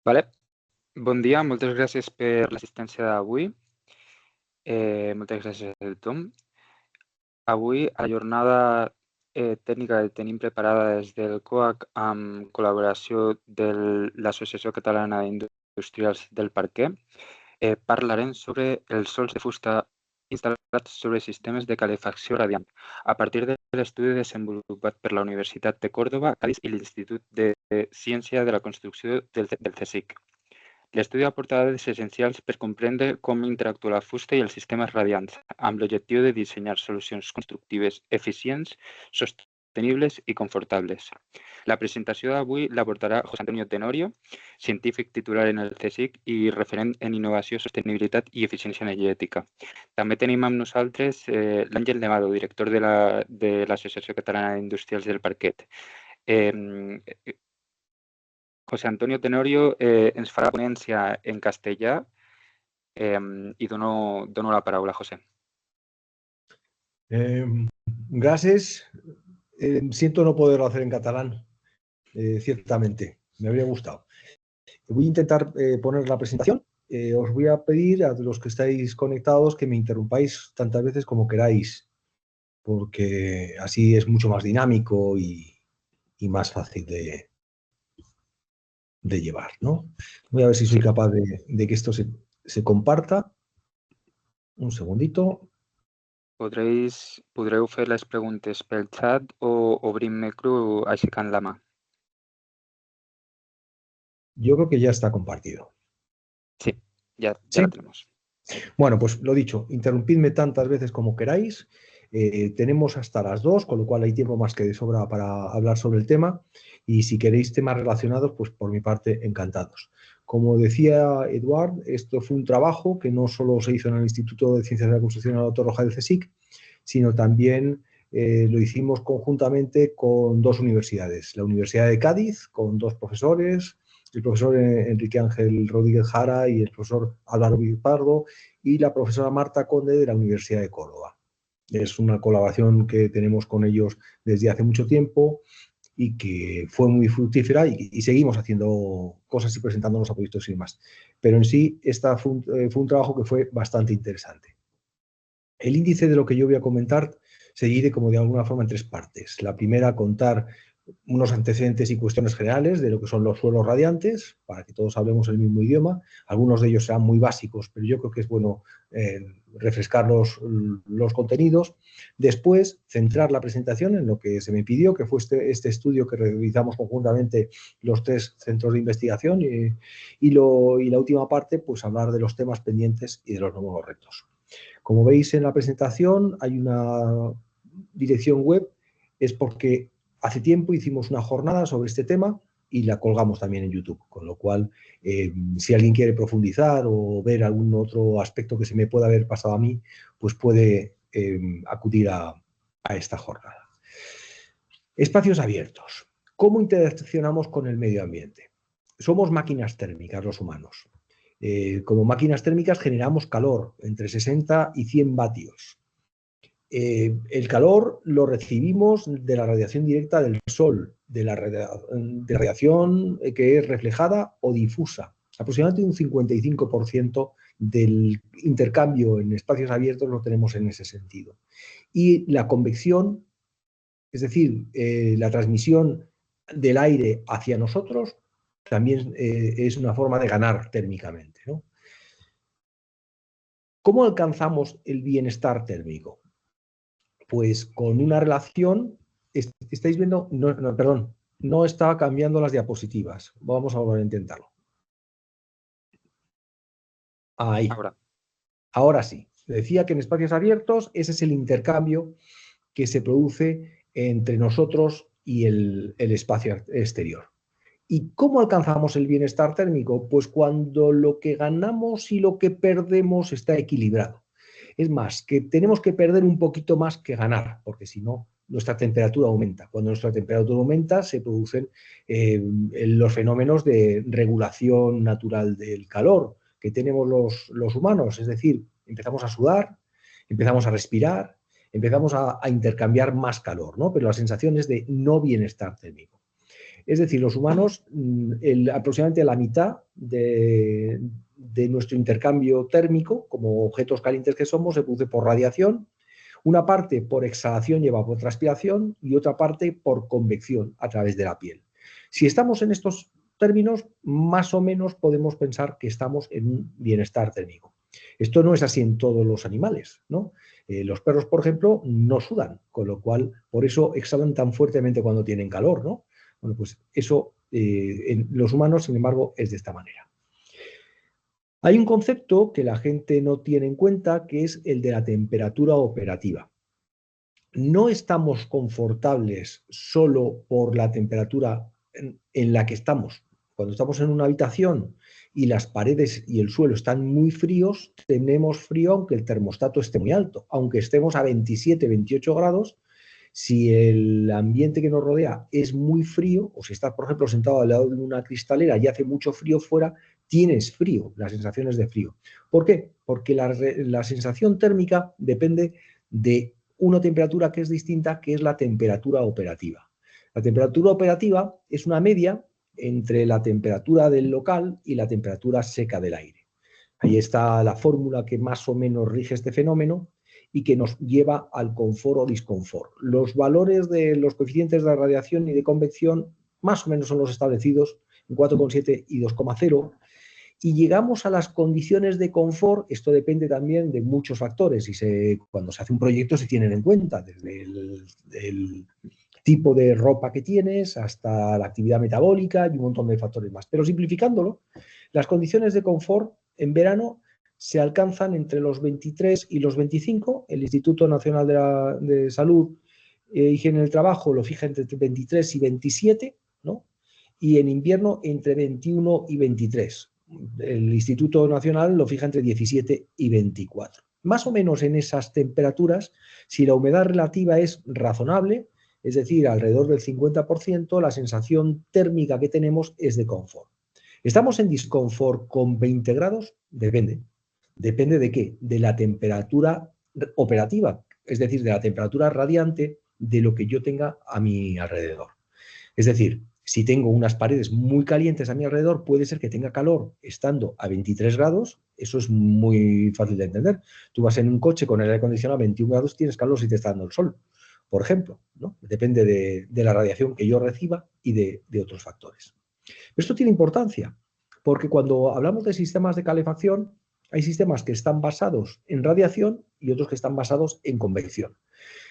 Vale. Bon dia, moltes gràcies per l'assistència d'avui. Moltes gràcies a tothom. Avui, a la jornada tècnica que tenim preparada des del COAC amb col·laboració de l'Associació Catalana d'Industrials del Parquer, parlarem sobre els sòls de fusta instal·lats sobre sistemes de calefacció radiant, a partir de l'estudi desenvolupat per la Universitat de Còrdova, Cadis i l'Institut de Ciència de la Construcció del CSIC. L'estudi aporta dades essencials per comprendre com interactua la fusta i els sistemes radiants, amb l'objectiu de dissenyar solucions constructives eficients, sostenibles i confortables. La presentació d'avui la portarà José Antonio Tenorio, científic titular en el CSIC i referent en innovació, sostenibilitat i eficiència energètica. També tenim amb nosaltres l'Àngel Nevado, director de l'Associació Catalana d'Industrials del Parquet. José Antonio Tenorio ens farà la ponència en castellà i dono la paraula, José. Gracias. Siento no poderlo hacer en catalán, ciertamente. Me habría gustado. Voy a intentar poner la presentación. Os voy a pedir a los que estáis conectados que me interrumpáis tantas veces como queráis, porque así es mucho más dinámico y más fácil de llevar, ¿no? Voy a ver si soy capaz de que esto se comparta. Un segundito. Podreu fer les preguntes pel xat o obrim micro aixecant la mà. Yo creo que ya está compartido. Sí, ya ¿Sí? la tenemos. Bueno, pues lo dicho, interrumpidme tantas veces como queráis. Tenemos hasta las 2, con lo cual hay tiempo más que de sobra para hablar sobre el tema. Y si queréis temas relacionados, pues por mi parte, encantados. Como decía Eduard, esto fue un trabajo que no solo se hizo en el Instituto de Ciencias de la Construcción Alberto Roja del CSIC, sino también lo hicimos conjuntamente con dos universidades. La Universidad de Cádiz, con dos profesores, el profesor Enrique Ángel Rodríguez Jara y el profesor Álvaro Pardo, y la profesora Marta Conde de la Universidad de Córdoba. Es una colaboración que tenemos con ellos desde hace mucho tiempo y que fue muy fructífera y seguimos haciendo cosas y presentándonos a proyectos y demás. Pero en sí, esta fue un trabajo que fue bastante interesante. El índice de lo que yo voy a comentar se divide como de alguna forma en tres partes. La primera, contar unos antecedentes y cuestiones generales de lo que son los suelos radiantes, para que todos hablemos el mismo idioma. Algunos de ellos serán muy básicos, pero yo creo que es bueno refrescar los contenidos. Después, centrar la presentación en lo que se me pidió, que fue este estudio que realizamos conjuntamente los tres centros de investigación. Y la última parte, pues hablar de los temas pendientes y de los nuevos retos. Como veis en la presentación, hay una dirección web, es porque hace tiempo hicimos una jornada sobre este tema y la colgamos también en YouTube, con lo cual, si alguien quiere profundizar o ver algún otro aspecto que se me pueda haber pasado a mí, pues puede acudir a esta jornada. Espacios abiertos. ¿Cómo interaccionamos con el medio ambiente? Somos máquinas térmicas los humanos. Como máquinas térmicas generamos calor, entre 60 y 100 vatios. El calor lo recibimos de la radiación directa del sol, de la radiación que es reflejada o difusa. Aproximadamente un 55% del intercambio en espacios abiertos lo tenemos en ese sentido. Y la convección, es decir, la transmisión del aire hacia nosotros, también es una forma de ganar térmicamente, ¿no? ¿Cómo alcanzamos el bienestar térmico? Pues con una relación, estáis viendo, perdón, no estaba cambiando las diapositivas. Vamos a volver a intentarlo. Ahí. Ahora sí. Decía que en espacios abiertos ese es el intercambio que se produce entre nosotros y el espacio exterior. ¿Y cómo alcanzamos el bienestar térmico? Pues cuando lo que ganamos y lo que perdemos está equilibrado. Es más, que tenemos que perder un poquito más que ganar, porque si no, nuestra temperatura aumenta. Cuando nuestra temperatura aumenta, se producen los fenómenos de regulación natural del calor que tenemos los humanos. Es decir, empezamos a sudar, empezamos a respirar, empezamos a intercambiar más calor, ¿no? Pero la sensación es de no bienestar térmico. Es decir, los humanos, aproximadamente la mitad de nuestro intercambio térmico, como objetos calientes que somos, se produce por radiación, una parte por exhalación y evapotranspiración y otra parte por convección a través de la piel. Si estamos en estos términos, más o menos podemos pensar que estamos en un bienestar térmico. Esto no es así en todos los animales, ¿no? Los perros, por ejemplo, no sudan, con lo cual, por eso exhalan tan fuertemente cuando tienen calor, ¿no? Bueno, pues eso en los humanos, sin embargo, es de esta manera. Hay un concepto que la gente no tiene en cuenta, que es el de la temperatura operativa. No estamos confortables solo por la temperatura en la que estamos. Cuando estamos en una habitación y las paredes y el suelo están muy fríos, tenemos frío aunque el termostato esté muy alto. Aunque estemos a 27, 28 grados, si el ambiente que nos rodea es muy frío, o si estás, por ejemplo, sentado al lado de una cristalera y hace mucho frío fuera, tienes frío, las sensaciones de frío. ¿Por qué? Porque la sensación térmica depende de una temperatura que es distinta, que es la temperatura operativa. La temperatura operativa es una media entre la temperatura del local y la temperatura seca del aire. Ahí está la fórmula que más o menos rige este fenómeno y que nos lleva al confort o disconfort. Los valores de los coeficientes de radiación y de convección más o menos son los establecidos en 4,7 y 2,0. Y llegamos a las condiciones de confort, esto depende también de muchos factores y cuando se hace un proyecto se tienen en cuenta, desde el tipo de ropa que tienes hasta la actividad metabólica y un montón de factores más. Pero simplificándolo, las condiciones de confort en verano se alcanzan entre los 23 y los 25. El Instituto Nacional de Salud e Higiene del Trabajo lo fija entre 23 y 27, ¿no? Y en invierno entre 21 y 23. El Instituto Nacional lo fija entre 17 y 24. Más o menos en esas temperaturas, si la humedad relativa es razonable, es decir, alrededor del 50%, la sensación térmica que tenemos es de confort. ¿Estamos en disconfort con 20 grados? Depende. ¿Depende de qué? De la temperatura operativa, es decir, de la temperatura radiante de lo que yo tenga a mi alrededor. Es decir, si tengo unas paredes muy calientes a mi alrededor, puede ser que tenga calor estando a 23 grados, eso es muy fácil de entender. Tú vas en un coche con el aire acondicionado a 21 grados, tienes calor si te está dando el sol, por ejemplo, ¿no? Depende de la radiación que yo reciba y de otros factores. Esto tiene importancia, porque cuando hablamos de sistemas de calefacción, hay sistemas que están basados en radiación y otros que están basados en convección.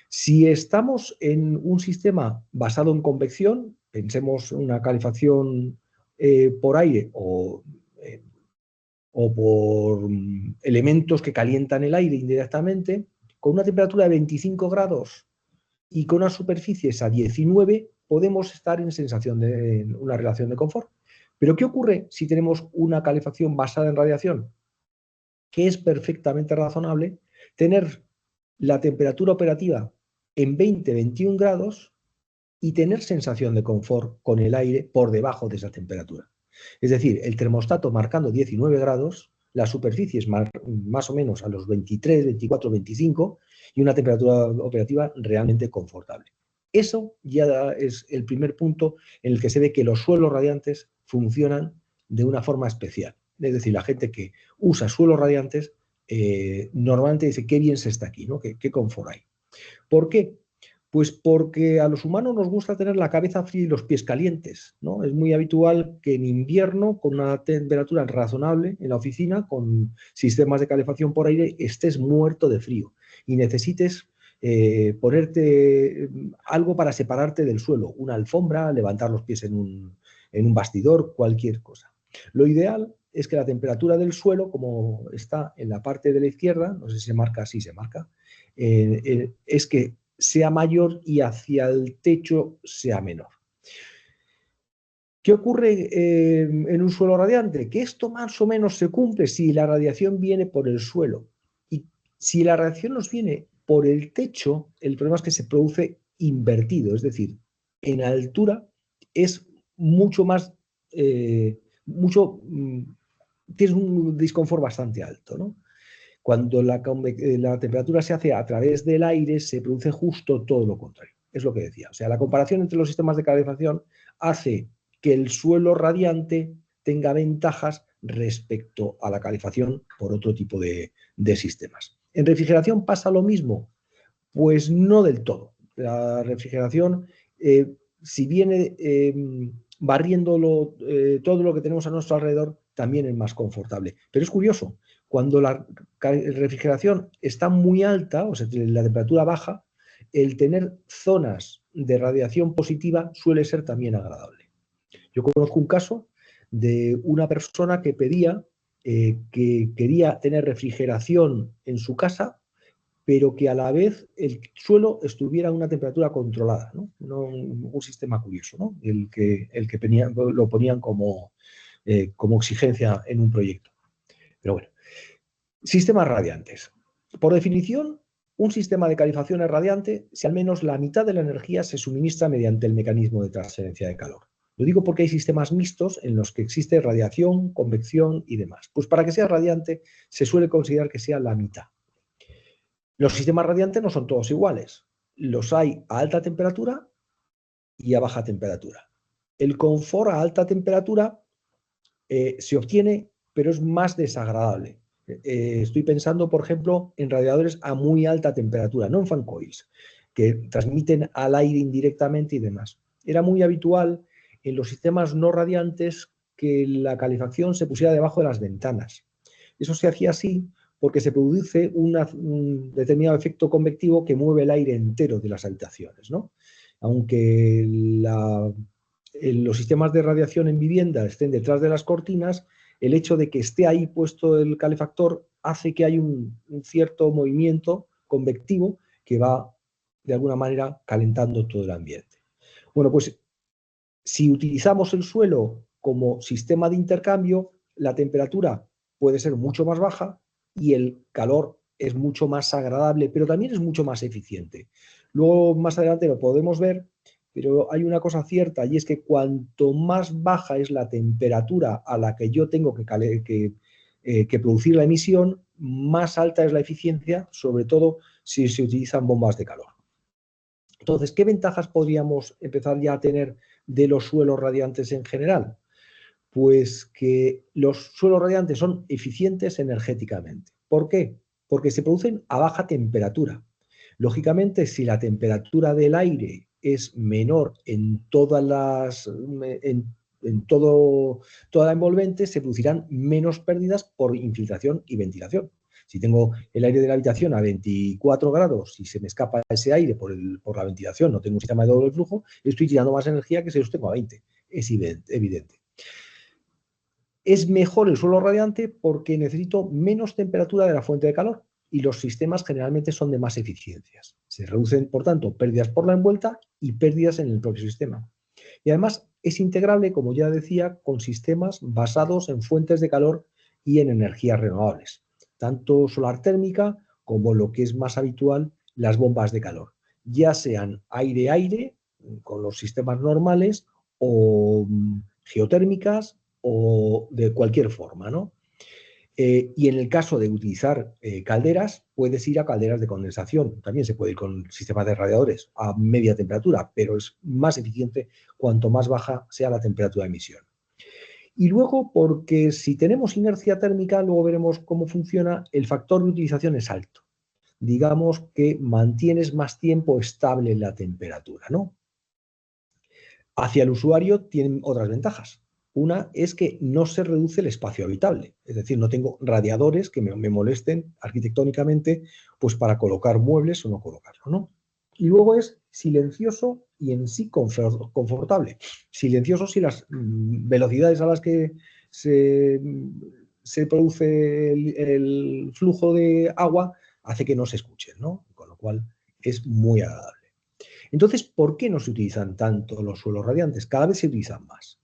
Si estamos en un sistema basado en convección, pensemos en una calefacción por aire o por elementos que calientan el aire indirectamente, con una temperatura de 25 grados y con unas superficies a 19, podemos estar en sensación de una relación de confort. Pero ¿qué ocurre si tenemos una calefacción basada en radiación? Que es perfectamente razonable tener la temperatura operativa en 20-21 grados y tener sensación de confort con el aire por debajo de esa temperatura. Es decir, el termostato marcando 19 grados, las superficies más o menos a los 23, 24, 25 y una temperatura operativa realmente confortable. Eso ya es el primer punto en el que se ve que los suelos radiantes funcionan de una forma especial. Es decir, la gente que usa suelos radiantes normalmente dice qué bien se está aquí, ¿no? Qué confort hay. ¿Por qué? Pues porque a los humanos nos gusta tener la cabeza fría y los pies calientes, ¿no? Es muy habitual que en invierno, con una temperatura razonable en la oficina, con sistemas de calefacción por aire, estés muerto de frío y necesites ponerte algo para separarte del suelo, una alfombra, levantar los pies en un bastidor, cualquier cosa. Lo ideal es que la temperatura del suelo, como está en la parte de la izquierda, no sé si se marca, sí se marca, es que sea mayor y hacia el techo sea menor. ¿Qué ocurre en un suelo radiante? Que esto más o menos se cumple si la radiación viene por el suelo. Y si la radiación nos viene por el techo, el problema es que se produce invertido, es decir, en altura es mucho más, tienes un disconfort bastante alto, ¿no? Cuando la temperatura se hace a través del aire, se produce justo todo lo contrario. es lo que decía. O sea, la comparación entre los sistemas de calefacción hace que el suelo radiante tenga ventajas respecto a la calefacción por otro tipo de sistemas. ¿En refrigeración pasa lo mismo? Pues no del todo. La refrigeración, si viene barriéndolo, todo lo que tenemos a nuestro alrededor, también es más confortable. Pero es curioso, cuando la refrigeración está muy alta, o sea, la temperatura baja, el tener zonas de radiación positiva suele ser también agradable. Yo conozco un caso de una persona que pedía que quería tener refrigeración en su casa, pero que a la vez el suelo estuviera a una temperatura controlada, ¿no? Un sistema curioso, ¿no? El que lo ponían como exigencia en un proyecto. Pero bueno, sistemas radiantes. Por definición, un sistema de calefacción es radiante si al menos la mitad de la energía se suministra mediante el mecanismo de transferencia de calor. Lo digo porque hay sistemas mixtos en los que existe radiación, convección y demás. Pues para que sea radiante se suele considerar que sea la mitad. Los sistemas radiantes no son todos iguales. Los hay a alta temperatura y a baja temperatura. El confort a alta temperatura se obtiene, pero es más desagradable. Estoy pensando, por ejemplo, en radiadores a muy alta temperatura, no en fan coils, que transmiten al aire indirectamente y demás. Era muy habitual en los sistemas no radiantes que la se pusiera debajo de las ventanas. Eso se hacía así porque se produce un determinado efecto convectivo que mueve el aire entero de las habitaciones, ¿no? Aunque los sistemas de radiación en vivienda estén detrás de las cortinas, el hecho de que esté ahí puesto el calefactor hace que haya un cierto movimiento convectivo que va, de alguna manera, calentando todo el ambiente. Bueno, pues si utilizamos el suelo como sistema de intercambio, la temperatura puede ser mucho más baja y el calor es mucho más agradable, pero también es mucho más eficiente. Luego, más adelante lo podemos ver, pero hay una cosa cierta y es que cuanto más baja es la temperatura a la que yo tengo que producir la emisión, más alta es la eficiencia, sobre todo si se utilizan bombas de calor. Entonces, ¿qué ventajas podríamos empezar ya a tener de los suelos radiantes en general? Pues que los suelos radiantes son eficientes energéticamente. ¿Por qué? Porque se producen a baja temperatura. Lógicamente, si la temperatura del aire es menor en toda la envolvente, se producirán menos pérdidas por infiltración y ventilación. Si tengo el aire de la habitación a 24 grados y se me escapa ese aire por la ventilación, no tengo un sistema de doble flujo, estoy tirando más energía que si los tengo a 20. Es evidente. Es mejor el suelo radiante porque necesito menos temperatura de la fuente de calor y los sistemas generalmente son de más eficiencias. Se reducen, por tanto, pérdidas por la envuelta y pérdidas en el propio sistema. Y además es integrable, como ya decía, con sistemas basados en fuentes de calor y en energías renovables, tanto solar térmica como lo que es más habitual, las bombas de calor, ya sean aire-aire, con los sistemas normales, o geotérmicas, o de cualquier forma, ¿no? Y en el caso de utilizar calderas, puedes ir a calderas de condensación. También se puede ir con sistemas de radiadores a media temperatura, pero es más eficiente cuanto más baja sea la temperatura de emisión. Y luego, porque si tenemos inercia térmica, luego veremos cómo funciona, el factor de utilización es alto. Digamos que mantienes más tiempo estable la temperatura, ¿no? Hacia el usuario tienen otras ventajas. Una es que no se reduce el espacio habitable, es decir, no tengo radiadores que me molesten arquitectónicamente pues para colocar muebles o no colocarlo, ¿no? Y luego es silencioso y en sí confortable. Silencioso si las velocidades a las que se produce el flujo de agua hace que no se escuchen, ¿no? Con lo cual es muy agradable. Entonces, ¿por qué no se utilizan tanto los suelos radiantes? Cada vez se utilizan más.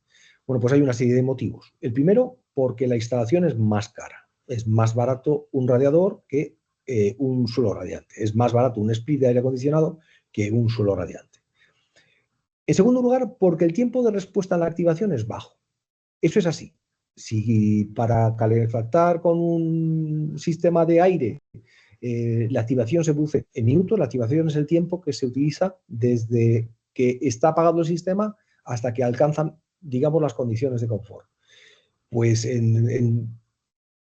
Bueno, pues hay una serie de motivos. El primero, porque la instalación es más cara. Es más barato un radiador que un suelo radiante. Es más barato un split de aire acondicionado que un suelo radiante. En segundo lugar, porque el tiempo de respuesta a la activación es bajo. Eso es así. Si para calefactar con un sistema de aire la activación se produce en minutos. La activación es el tiempo que se utiliza desde que está apagado el sistema hasta que alcanzan, digamos, las condiciones de confort. Pues en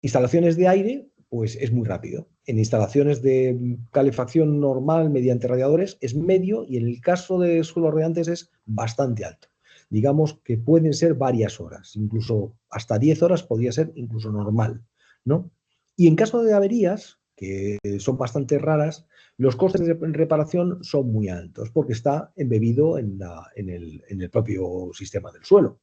instalaciones de aire, pues es muy rápido. En instalaciones de calefacción normal mediante radiadores es medio, y en el caso de suelos radiantes es bastante alto. Digamos que pueden ser varias horas, incluso hasta 10 horas podría ser incluso normal, ¿no? Y en caso de averías, que son bastante raras, los costes de reparación son muy altos porque está embebido en el propio sistema del suelo.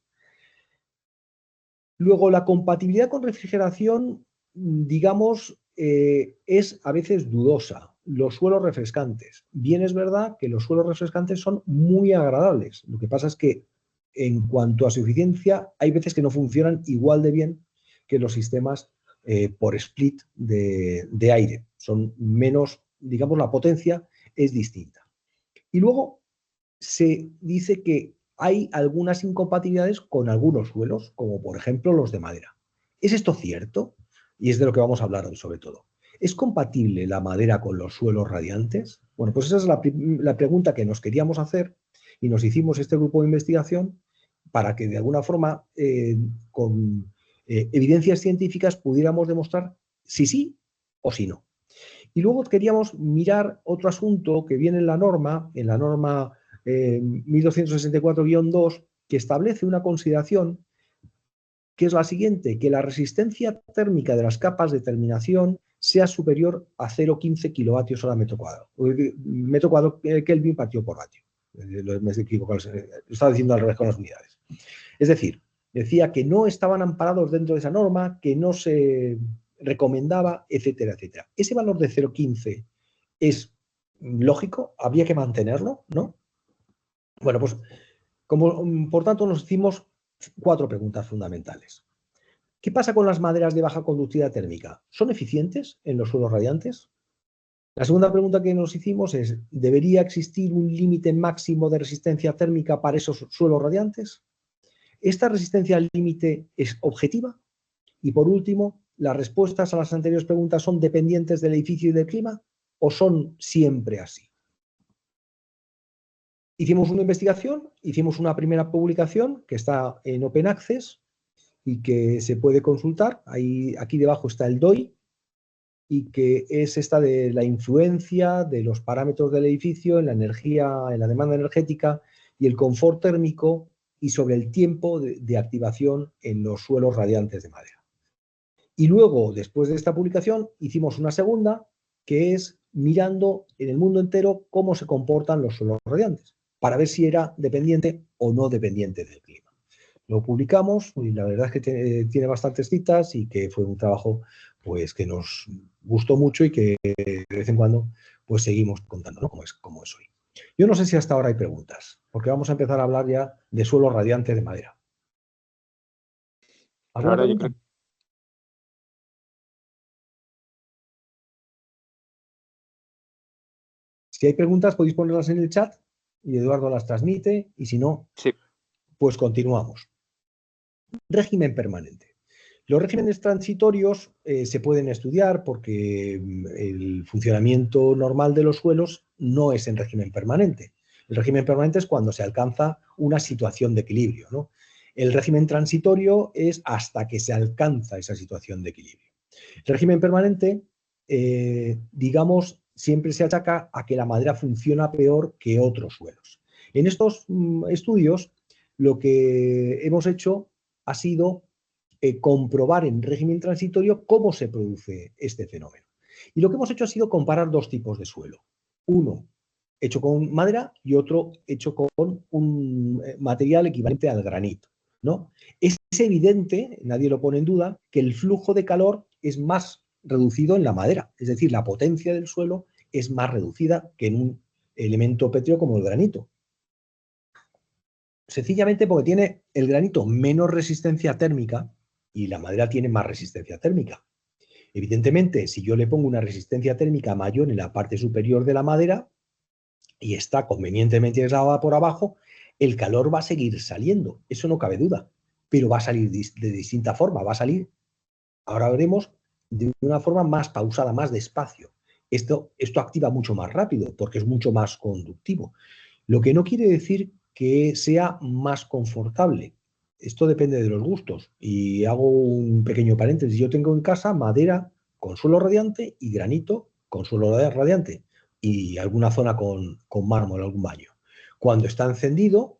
Luego, la compatibilidad con refrigeración, digamos, es a veces dudosa. Los suelos refrescantes. Bien es verdad que los suelos refrescantes son muy agradables. Lo que pasa es que en cuanto a su eficiencia, hay veces que no funcionan igual de bien que los sistemas por split de aire. Son menos, digamos, la potencia es distinta. Y luego se dice que hay algunas incompatibilidades con algunos suelos, como por ejemplo los de madera. ¿Es esto cierto? Y es de lo que vamos a hablar hoy sobre todo. ¿Es compatible la madera con los suelos radiantes? Bueno, pues esa es la pregunta que nos queríamos hacer, y nos hicimos este grupo de investigación para que de alguna forma, con evidencias científicas, pudiéramos demostrar si sí o si no. Y luego queríamos mirar otro asunto que viene en la norma 1264-2, que establece una consideración que es la siguiente: que la resistencia térmica de las capas de terminación sea superior a 0,15 kilovatios hora metro cuadrado, Kelvin partido por vatio. Me he equivocado, lo estaba diciendo al revés con las unidades. Es decir, decía que no estaban amparados dentro de esa norma, que no se recomendaba, etcétera, etcétera. Ese valor de 0,15 es lógico, había que mantenerlo, ¿no? Bueno, pues por tanto nos hicimos 4 preguntas fundamentales. ¿Qué pasa con las maderas de baja conductividad térmica? ¿Son eficientes en los suelos radiantes? La segunda pregunta que nos hicimos es: ¿debería existir un límite máximo de resistencia térmica para esos suelos radiantes? ¿Esta resistencia al límite es objetiva? Y por último, ¿las respuestas a las anteriores preguntas son dependientes del edificio y del clima o son siempre así? Hicimos una investigación, hicimos una primera publicación que está en Open Access y que se puede consultar. Aquí debajo está el DOI, y que es esta de la influencia de los parámetros del edificio en la energía, en la demanda energética y el confort térmico, y sobre el tiempo de activación en los suelos radiantes de madera. Y luego, después de esta publicación, hicimos una segunda, que es mirando en el mundo entero cómo se comportan los suelos radiantes, para ver si era dependiente o no dependiente del clima. Lo publicamos y la verdad es que tiene bastantes citas, y que fue un trabajo pues que nos gustó mucho, y que de vez en cuando pues seguimos contando, ¿no? Como es hoy. Yo no sé si hasta ahora hay preguntas, porque vamos a empezar a hablar ya de suelos radiantes de madera. ¿Alguna Claro, yo pregunta? creo. Si hay preguntas podéis ponerlas en el chat y Eduardo las transmite, y si no, Sí, pues continuamos. Régimen permanente. Los regímenes transitorios se pueden estudiar porque el funcionamiento normal de los suelos no es en régimen permanente. El régimen permanente es cuando se alcanza una situación de equilibrio, ¿no? El régimen transitorio es hasta que se alcanza esa situación de equilibrio. El régimen permanente, digamos, siempre se achaca a que la madera funciona peor que otros suelos. En estos estudios, lo que hemos hecho ha sido comprobar en régimen transitorio cómo se produce este fenómeno. Y lo que hemos hecho ha sido comparar 2 tipos de suelo. Uno hecho con madera y otro hecho con un material equivalente al granito, ¿no? Es evidente, nadie lo pone en duda, que el flujo de calor es más reducido en la madera. Es decir, la potencia del suelo es más reducida que en un elemento pétreo como el granito. Sencillamente porque tiene el granito menos resistencia térmica y la madera tiene más resistencia térmica. Evidentemente, si yo le pongo una resistencia térmica mayor en la parte superior de la madera y está convenientemente aislada por abajo, el calor va a seguir saliendo, eso no cabe duda, pero va a salir de distinta forma, va a salir, ahora veremos, de una forma más pausada, más despacio. Esto activa mucho más rápido porque es mucho más conductivo. Lo que no quiere decir que sea más confortable. Esto depende de los gustos. Y hago un pequeño paréntesis. Yo tengo en casa madera con suelo radiante y granito con suelo radiante y alguna zona con mármol, algún baño. Cuando está encendido,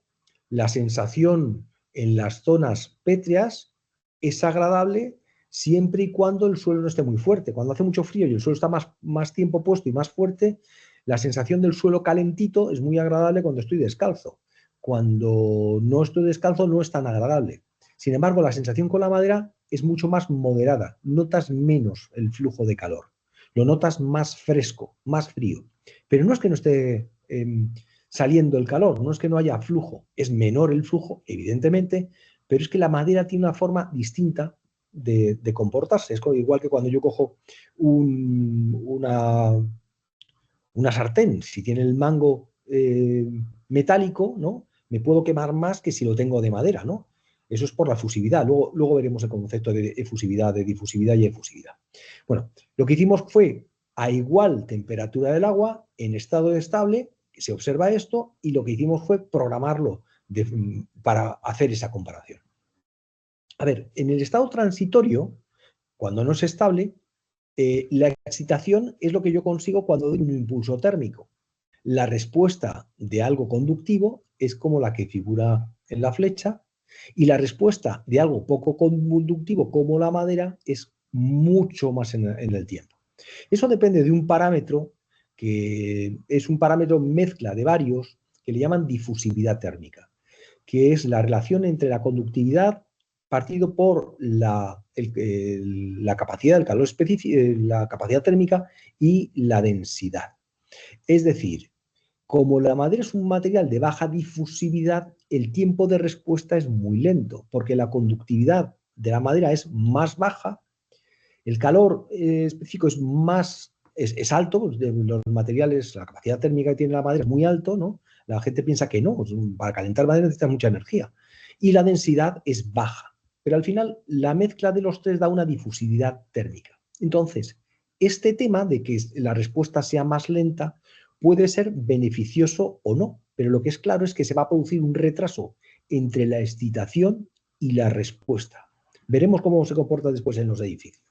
la sensación en las zonas pétreas es agradable siempre y cuando el suelo no esté muy fuerte. Cuando hace mucho frío y el suelo está más tiempo puesto y más fuerte, la sensación del suelo calentito es muy agradable cuando estoy descalzo. Cuando no estoy descalzo no es tan agradable. Sin embargo, la sensación con la madera es mucho más moderada. Notas menos el flujo de calor. Lo notas más fresco, más frío. Pero no es que no esté saliendo el calor, no es que no haya flujo. Es menor el flujo, evidentemente, pero es que la madera tiene una forma distinta de comportarse. Es igual que cuando yo cojo una sartén, si tiene el mango metálico, ¿no? Me puedo quemar más que si lo tengo de madera, ¿no? Eso es por la fusividad. Luego veremos el concepto de efusividad, de difusividad y efusividad. Bueno, lo que hicimos fue a igual temperatura del agua, en estado estable, se observa esto, y lo que hicimos fue programarlo para hacer esa comparación. A ver, en el estado transitorio, cuando no es estable, la excitación es lo que yo consigo cuando doy un impulso térmico. La respuesta de algo conductivo es como la que figura en la flecha, y la respuesta de algo poco conductivo como la madera es mucho más en el tiempo. Eso depende de un parámetro que es un parámetro mezcla de varios que le llaman difusividad térmica, que es la relación entre la conductividad partido por la capacidad del calor específico, la capacidad térmica y la densidad. Es decir, como la madera es un material de baja difusividad, el tiempo de respuesta es muy lento, porque la conductividad de la madera es más baja, el calor específico es alto, los materiales, la capacidad térmica que tiene la madera es muy alto, ¿no? La gente piensa que no, para calentar madera necesita mucha energía. Y la densidad es baja. Pero al final la mezcla de los tres da una difusividad térmica. Entonces, este tema de que la respuesta sea más lenta puede ser beneficioso o no, pero lo que es claro es que se va a producir un retraso entre la excitación y la respuesta. Veremos cómo se comporta después en los edificios.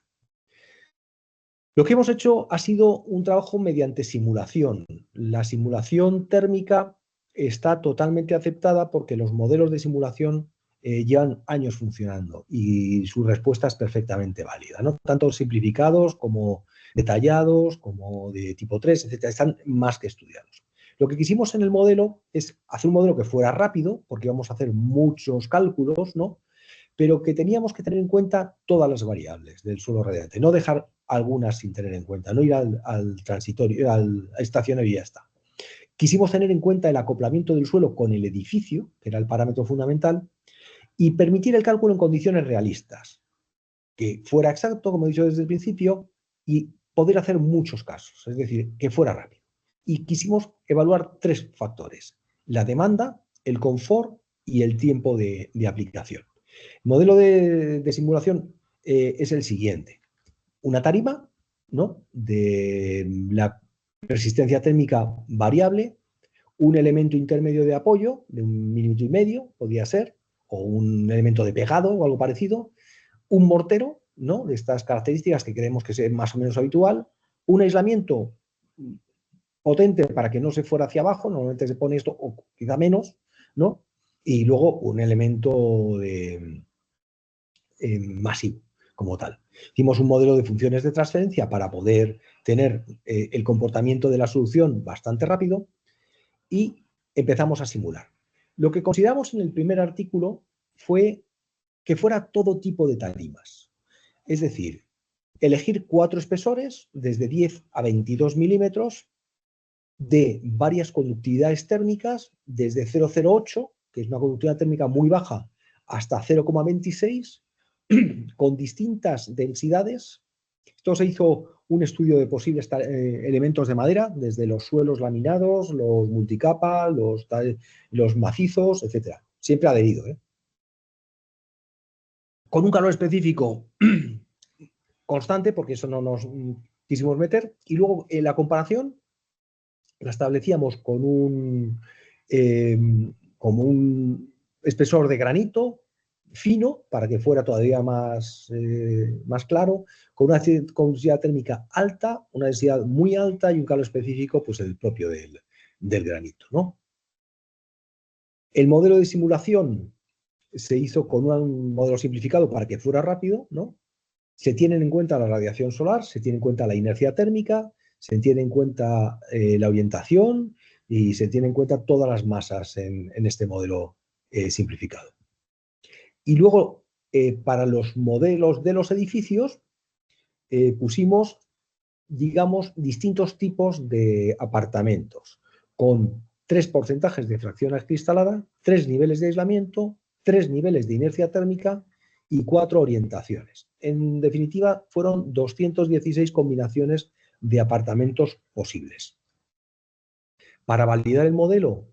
Lo que hemos hecho ha sido un trabajo mediante simulación. La simulación térmica está totalmente aceptada porque los modelos de simulación llevan años funcionando y su respuesta es perfectamente válida, ¿no? Tanto simplificados como detallados, como de tipo 3, etcétera, están más que estudiados. Lo que quisimos en el modelo es hacer un modelo que fuera rápido, porque íbamos a hacer muchos cálculos, ¿no? Pero que teníamos que tener en cuenta todas las variables del suelo radiante, no dejar algunas sin tener en cuenta, no ir al transitorio, al estacionario y ya está. Quisimos tener en cuenta el acoplamiento del suelo con el edificio, que era el parámetro fundamental, y permitir el cálculo en condiciones realistas, que fuera exacto, como he dicho desde el principio, y poder hacer muchos casos, es decir, que fuera rápido. Y quisimos evaluar tres factores: la demanda, el confort y el tiempo de aplicación. El modelo de simulación es el siguiente: una tarima, ¿no?, de la resistencia térmica variable, un elemento intermedio de apoyo de 1,5 mm, podría ser, o un elemento de pegado o algo parecido, un mortero, ¿no?, de estas características que creemos que es más o menos habitual, un aislamiento potente para que no se fuera hacia abajo, normalmente se pone esto, o quizá menos, ¿no?, y luego un elemento masivo como tal. Hicimos un modelo de funciones de transferencia para poder tener el comportamiento de la solución bastante rápido y empezamos a simular. Lo que consideramos en el primer artículo fue que fuera todo tipo de tarimas. Es decir, elegir 4 espesores desde 10 a 22 milímetros de varias conductividades térmicas, desde 0,08, que es una conductividad térmica muy baja, hasta 0,26, con distintas densidades. Esto se hizo un estudio de posibles elementos de madera, desde los suelos laminados, los multicapa, los macizos, etc. Siempre adherido, ¿eh? Con un calor específico constante, porque eso no nos quisimos meter. Y luego la comparación la establecíamos como un espesor de granito fino, para que fuera todavía más claro, con una densidad térmica alta, una densidad muy alta y un calor específico, pues el propio del granito, ¿no? El modelo de simulación se hizo con un modelo simplificado para que fuera rápido, ¿no? Se tiene en cuenta la radiación solar, se tiene en cuenta la inercia térmica, se tiene en cuenta la orientación y se tiene en cuenta todas las masas en este modelo simplificado. Y luego, para los modelos de los edificios, pusimos, digamos, distintos tipos de apartamentos, con 3 porcentajes de fracción acristalada, 3 niveles de aislamiento, 3 niveles de inercia térmica y 4 orientaciones. En definitiva, fueron 216 combinaciones de apartamentos posibles. Para validar el modelo,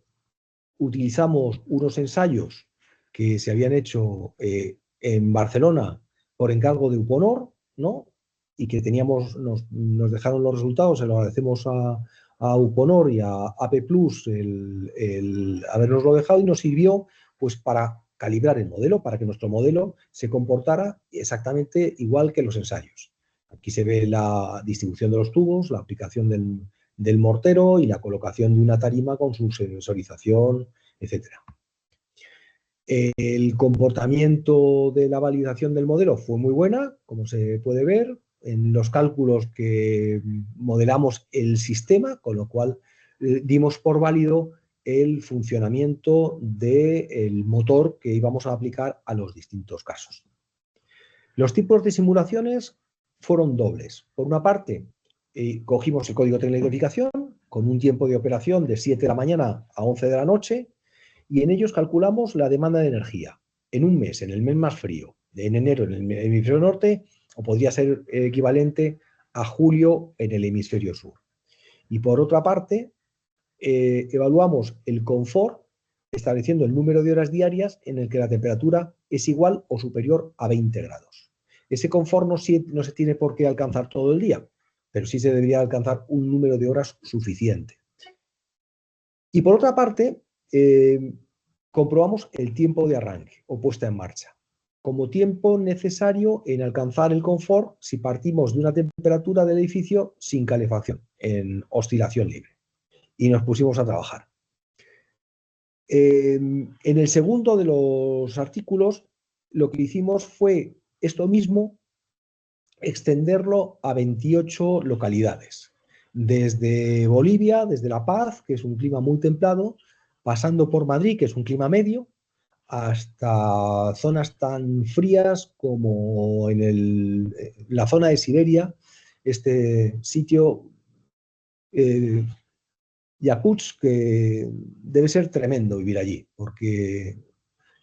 utilizamos unos ensayos que se habían hecho en Barcelona por encargo de Uponor, ¿no? Y que nos dejaron los resultados, se lo agradecemos a Uponor y a AP Plus el habernoslo dejado, y nos sirvió pues para calibrar el modelo, para que nuestro modelo se comportara exactamente igual que los ensayos. Aquí se ve la distribución de los tubos, la aplicación del mortero y la colocación de una tarima con su sensorización, etc. El comportamiento de la validación del modelo fue muy buena, como se puede ver, en los cálculos que modelamos el sistema, con lo cual dimos por válido el funcionamiento del motor que íbamos a aplicar a los distintos casos. Los tipos de simulaciones fueron dobles. Por una parte, cogimos el código técnico de codificación con un tiempo de operación de 7 de la mañana a 11 de la noche, y en ellos calculamos la demanda de energía en un mes, en el mes más frío, en enero en el hemisferio norte, o podría ser equivalente a julio en el hemisferio sur. Y por otra parte, evaluamos el confort estableciendo el número de horas diarias en el que la temperatura es igual o superior a 20 grados. Ese confort no se tiene por qué alcanzar todo el día, pero sí se debería alcanzar un número de horas suficiente. Y por otra parte, comprobamos el tiempo de arranque o puesta en marcha, como tiempo necesario en alcanzar el confort si partimos de una temperatura del edificio sin calefacción, en oscilación libre. Y nos pusimos a trabajar. En el segundo de los artículos, lo que hicimos fue esto mismo, extenderlo a 28 localidades. Desde Bolivia, desde La Paz, que es un clima muy templado, pasando por Madrid, que es un clima medio, hasta zonas tan frías como en la zona de Siberia, este sitio Yakutsk, que debe ser tremendo vivir allí, porque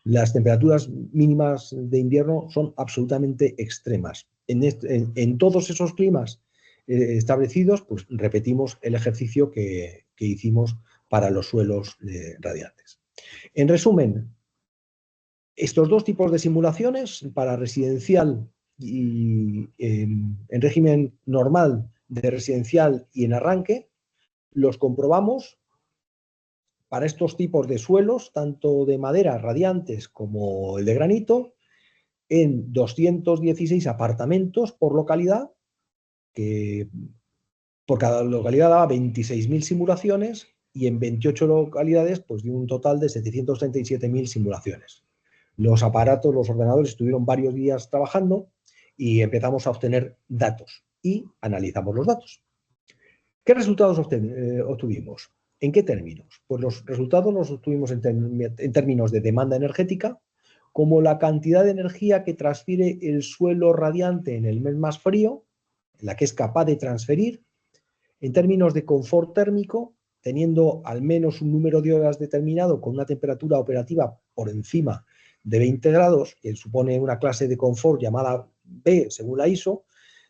las temperaturas mínimas de invierno son absolutamente extremas. En todos esos climas establecidos, pues repetimos el ejercicio que hicimos para los suelos radiantes. En resumen, estos dos tipos de simulaciones, para residencial y en régimen normal de residencial y en arranque, los comprobamos para estos tipos de suelos, tanto de madera radiantes como el de granito, en 216 apartamentos por localidad, que por cada localidad daba 26.000 simulaciones, y en 28 localidades pues dio un total de 737.000 simulaciones. Los aparatos, los ordenadores estuvieron varios días trabajando y empezamos a obtener datos y analizamos los datos. ¿Qué resultados obtuvimos? ¿En qué términos? Pues los resultados los obtuvimos en términos de demanda energética, como la cantidad de energía que transfiere el suelo radiante en el mes más frío, la que es capaz de transferir, en términos de confort térmico, teniendo al menos un número de horas determinado con una temperatura operativa por encima de 20 grados, que supone una clase de confort llamada B, según la ISO,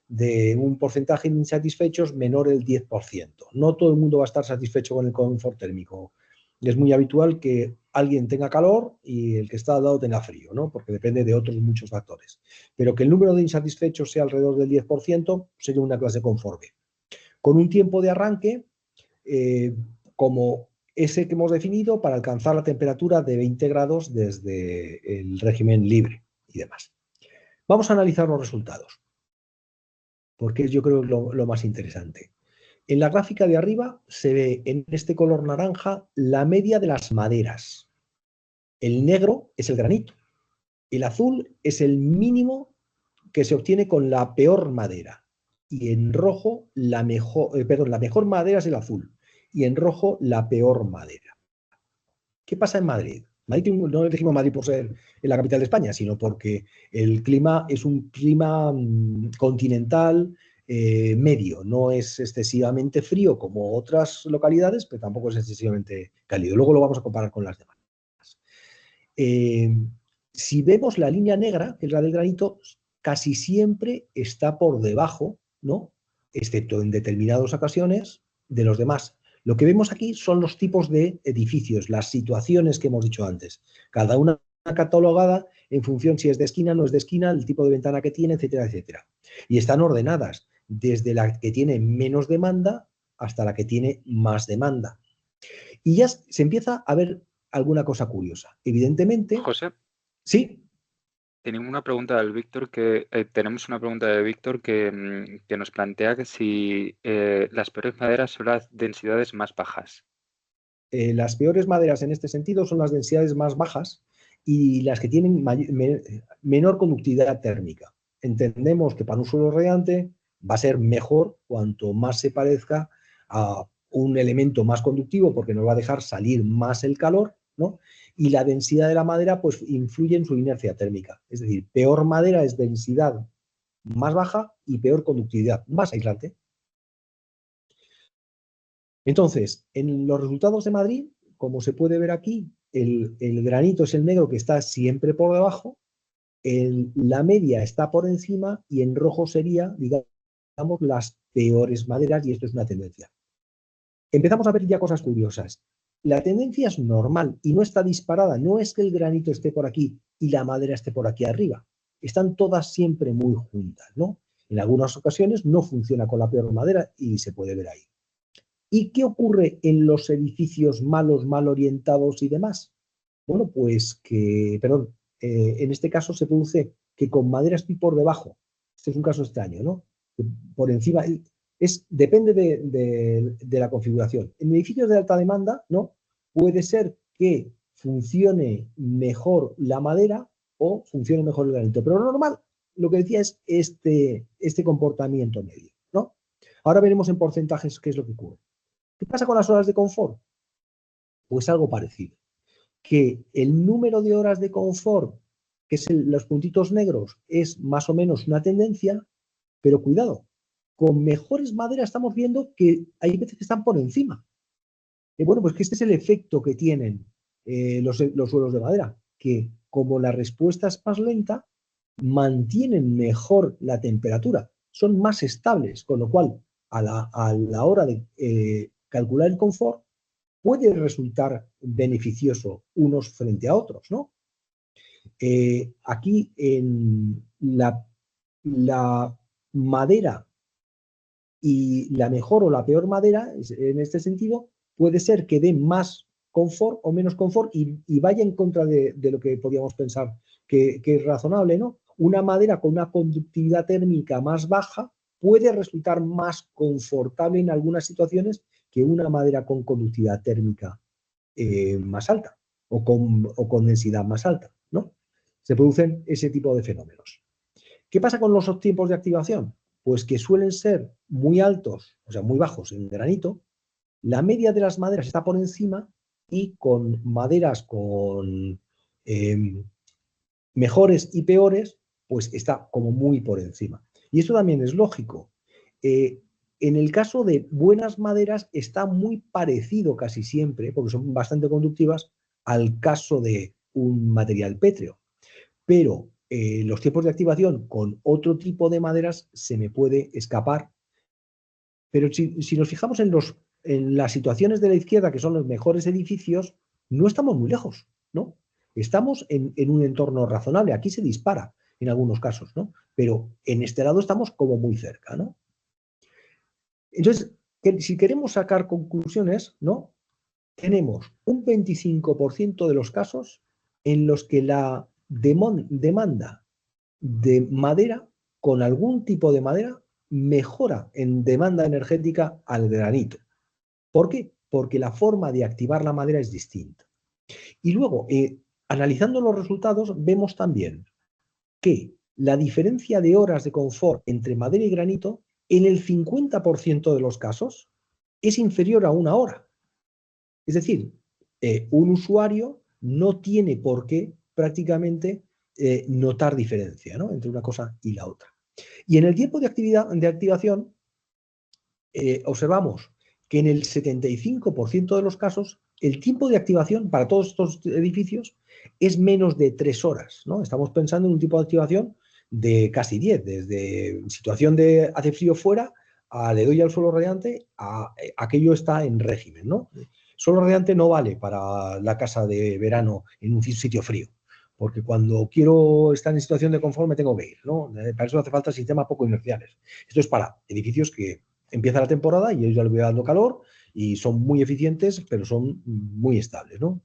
de un porcentaje de insatisfechos menor del 10%. No todo el mundo va a estar satisfecho con el confort térmico. es muy habitual que alguien tenga calor y el que está al lado tenga frío, ¿no? Porque depende de otros muchos factores. Pero que el número de insatisfechos sea alrededor del 10% sería una clase conforme. Con un tiempo de arranque como ese que hemos definido para alcanzar la temperatura de 20 grados desde el régimen libre y demás. Vamos a analizar los resultados, porque es yo creo lo más interesante. En la gráfica de arriba se ve en este color naranja la media de las maderas. El negro es el granito. El azul es el mínimo que se obtiene con la peor madera. Y en rojo, la mejor madera es el azul. Y en rojo, la peor madera. ¿Qué pasa en Madrid? Madrid no elegimos Madrid por ser en la capital de España, sino porque el clima es un clima continental medio. No es excesivamente frío como otras localidades, pero tampoco es excesivamente cálido. Luego lo vamos a comparar con las demás. Si vemos la línea negra, que es la del granito, casi siempre está por debajo, ¿no? Excepto en determinadas ocasiones, de los demás. Lo que vemos aquí son los tipos de edificios, las situaciones que hemos dicho antes. Cada una catalogada en función si es de esquina, no es de esquina, el tipo de ventana que tiene, etcétera, etcétera. Y están ordenadas desde la que tiene menos demanda hasta la que tiene más demanda. Y ya se empieza a ver alguna cosa curiosa. Evidentemente, José, sí, tenemos una pregunta del Víctor tenemos una pregunta de Víctor que nos plantea que si las peores maderas son las densidades más bajas. las peores maderas en este sentido son las densidades más bajas y las que tienen menor conductividad térmica. Entendemos que para un suelo radiante va a ser mejor cuanto más se parezca a un elemento más conductivo porque nos va a dejar salir más el calor, ¿no? Y la densidad de la madera pues influye en su inercia térmica. Es decir, peor madera es densidad más baja y peor conductividad, más aislante. Entonces, en los resultados de Madrid, como se puede ver aquí, el granito es el negro que está siempre por debajo, la media está por encima y en rojo sería, digamos, las peores maderas y esto es una tendencia. Empezamos a ver ya cosas curiosas. La tendencia es normal y no está disparada. No es que el granito esté por aquí y la madera esté por aquí arriba. Están todas siempre muy juntas, ¿no? En algunas ocasiones no funciona con la peor madera y se puede ver ahí. ¿Y qué ocurre en los edificios malos, mal orientados y demás? Bueno, pues que, perdón, en este caso se produce que con madera estoy por debajo. Este es un caso extraño, ¿no? Por encima, depende de la configuración. En edificios de alta demanda, ¿no? Puede ser que funcione mejor la madera o funcione mejor el granito. Pero lo normal, lo que decía es este comportamiento medio, ¿no? Ahora veremos en porcentajes qué es lo que ocurre. ¿Qué pasa con las horas de confort? Pues algo parecido. Que el número de horas de confort, que es los puntitos negros, es más o menos una tendencia, pero cuidado, con mejores maderas estamos viendo que hay veces que están por encima. Bueno, pues que este es el efecto que tienen los suelos de madera, que como la respuesta es más lenta, mantienen mejor la temperatura, son más estables, con lo cual a la hora de calcular el confort puede resultar beneficioso unos frente a otros, ¿no? Aquí en la madera y la mejor o la peor madera, en este sentido, puede ser que dé más confort o menos confort y vaya en contra de lo que podríamos pensar que es razonable, ¿no? Una madera con una conductividad térmica más baja puede resultar más confortable en algunas situaciones que una madera con conductividad térmica más alta o con densidad más alta, ¿no? Se producen ese tipo de fenómenos. ¿Qué pasa con los tiempos de activación? Pues que suelen ser muy altos, o sea, muy bajos en granito. La media de las maderas está por encima y con maderas con mejores y peores, pues está como muy por encima. Y esto también es lógico. En el caso de buenas maderas está muy parecido casi siempre, porque son bastante conductivas, al caso de un material pétreo. Pero los tiempos de activación con otro tipo de maderas se me puede escapar. Pero si nos fijamos en los en las situaciones de la izquierda, que son los mejores edificios, no estamos muy lejos, ¿no? Estamos en un entorno razonable. Aquí se dispara en algunos casos, ¿no? Pero en este lado estamos como muy cerca, ¿no? Entonces, si queremos sacar conclusiones, ¿no? Tenemos un 25% de los casos en los que la demanda de madera, con algún tipo de madera, mejora en demanda energética al granito. ¿Por qué? Porque la forma de activar la madera es distinta. Y luego, analizando los resultados, vemos también que la diferencia de horas de confort entre madera y granito, en el 50% de los casos, es inferior a 1 hora. Es decir, un usuario no tiene por qué prácticamente notar diferencia, ¿no?, entre una cosa y la otra. Y en el tiempo de activación, observamos que en el 75% de los casos el tiempo de activación para todos estos edificios es menos de 3 horas, ¿no? Estamos pensando en un tipo de activación de casi 10, desde situación de hace frío fuera a le doy al suelo radiante, a aquello está en régimen, ¿no? Suelo radiante no vale para la casa de verano en un sitio frío, porque cuando quiero estar en situación de confort me tengo que ir, ¿no? Para eso hace falta sistemas poco inerciales. Esto es para edificios que empieza la temporada y ellos ya le voy dando calor y son muy eficientes, pero son muy estables, ¿no?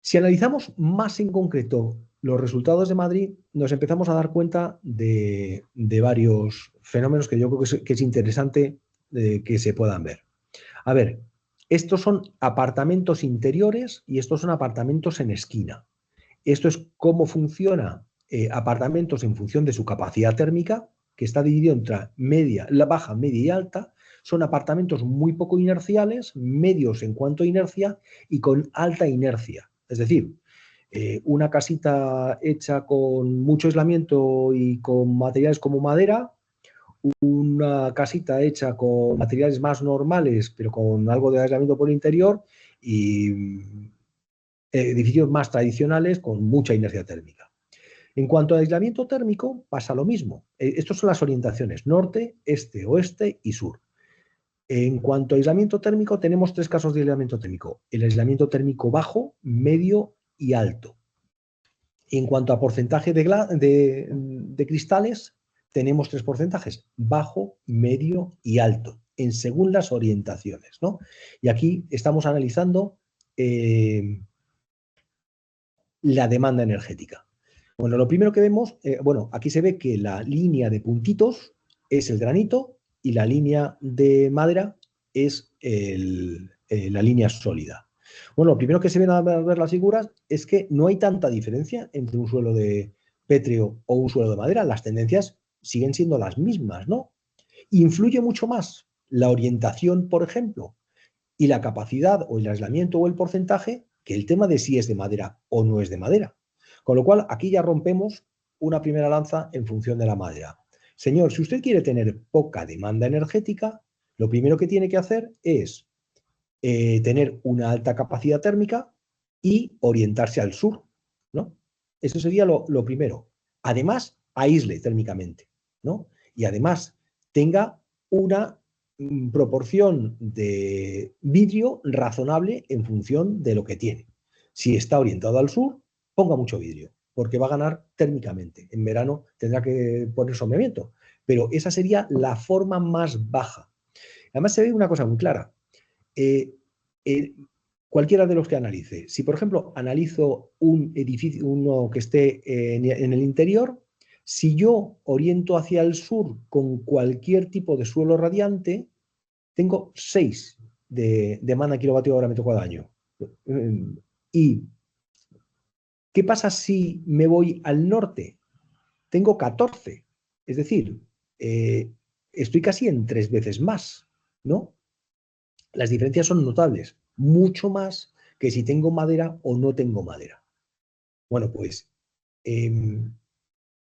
Si analizamos más en concreto los resultados de Madrid, nos empezamos a dar cuenta de varios fenómenos que yo creo que es interesante que se puedan ver. A ver, estos son apartamentos interiores y estos son apartamentos en esquina. Esto es cómo funciona apartamentos en función de su capacidad térmica, que está dividido entre media, la baja, media y alta. Son apartamentos muy poco inerciales, medios en cuanto a inercia y con alta inercia. Es decir, una casita hecha con mucho aislamiento y con materiales como madera, una casita hecha con materiales más normales, pero con algo de aislamiento por el interior, y edificios más tradicionales con mucha inercia térmica. En cuanto a aislamiento térmico, pasa lo mismo. Estas son las orientaciones: norte, este, oeste y sur. En cuanto a aislamiento térmico, tenemos 3 casos de aislamiento térmico: el aislamiento térmico bajo, medio y alto. En cuanto a porcentaje de cristales, tenemos 3 porcentajes: bajo, medio y alto, según las orientaciones, ¿no? Y aquí estamos analizando la demanda energética. Bueno, lo primero que vemos, aquí se ve que la línea de puntitos es el granito y la línea de madera es la línea sólida. Bueno, lo primero que se ven al ver las figuras es que no hay tanta diferencia entre un suelo de pétreo o un suelo de madera. Las tendencias siguen siendo las mismas, ¿no? Influye mucho más la orientación, por ejemplo, y la capacidad o el aislamiento o el porcentaje que el tema de si es de madera o no es de madera. Con lo cual, aquí ya rompemos una primera lanza en función de la madera. Señor, si usted quiere tener poca demanda energética, lo primero que tiene que hacer es tener una alta capacidad térmica y orientarse al sur, ¿no? Eso sería lo primero. Además, aísle térmicamente, ¿no? Y además tenga una proporción de vidrio razonable en función de lo que tiene. Si está orientado al sur, ponga mucho vidrio, porque va a ganar térmicamente. En verano tendrá que poner sombreamiento, pero esa sería la forma más baja. Además, se ve una cosa muy clara. Cualquiera de los que analice, si por ejemplo analizo un edificio, uno que esté en el interior, si yo oriento hacia el sur con cualquier tipo de suelo radiante, tengo 6 de demanda kilovatio hora metro cuadrado año. ¿Y qué pasa si me voy al norte? Tengo 14. Es decir, estoy casi en 3 veces más, ¿no? Las diferencias son notables, mucho más que si tengo madera o no tengo madera. Bueno, pues,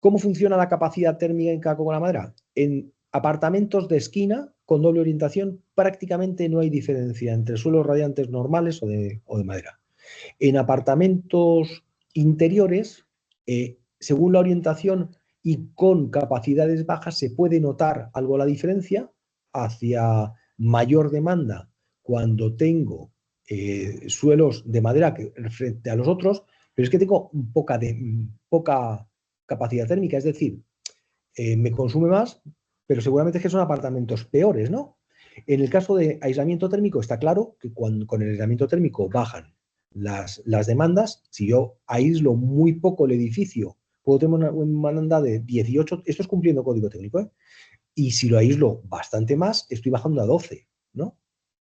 ¿cómo funciona la capacidad térmica con la madera? En apartamentos de esquina con doble orientación prácticamente no hay diferencia entre suelos radiantes normales o de madera. En apartamentos interiores, según la orientación y con capacidades bajas, se puede notar algo la diferencia hacia mayor demanda cuando tengo suelos de madera frente a los otros, pero es que tengo poca capacidad térmica, es decir, me consume más, pero seguramente es que son apartamentos peores, ¿no? En el caso de aislamiento térmico está claro que con el aislamiento térmico bajan las demandas. Si yo aíslo muy poco el edificio, puedo tener una demanda de 18, esto es cumpliendo código técnico, ¿eh? Y si lo aíslo bastante más, estoy bajando a 12, ¿no?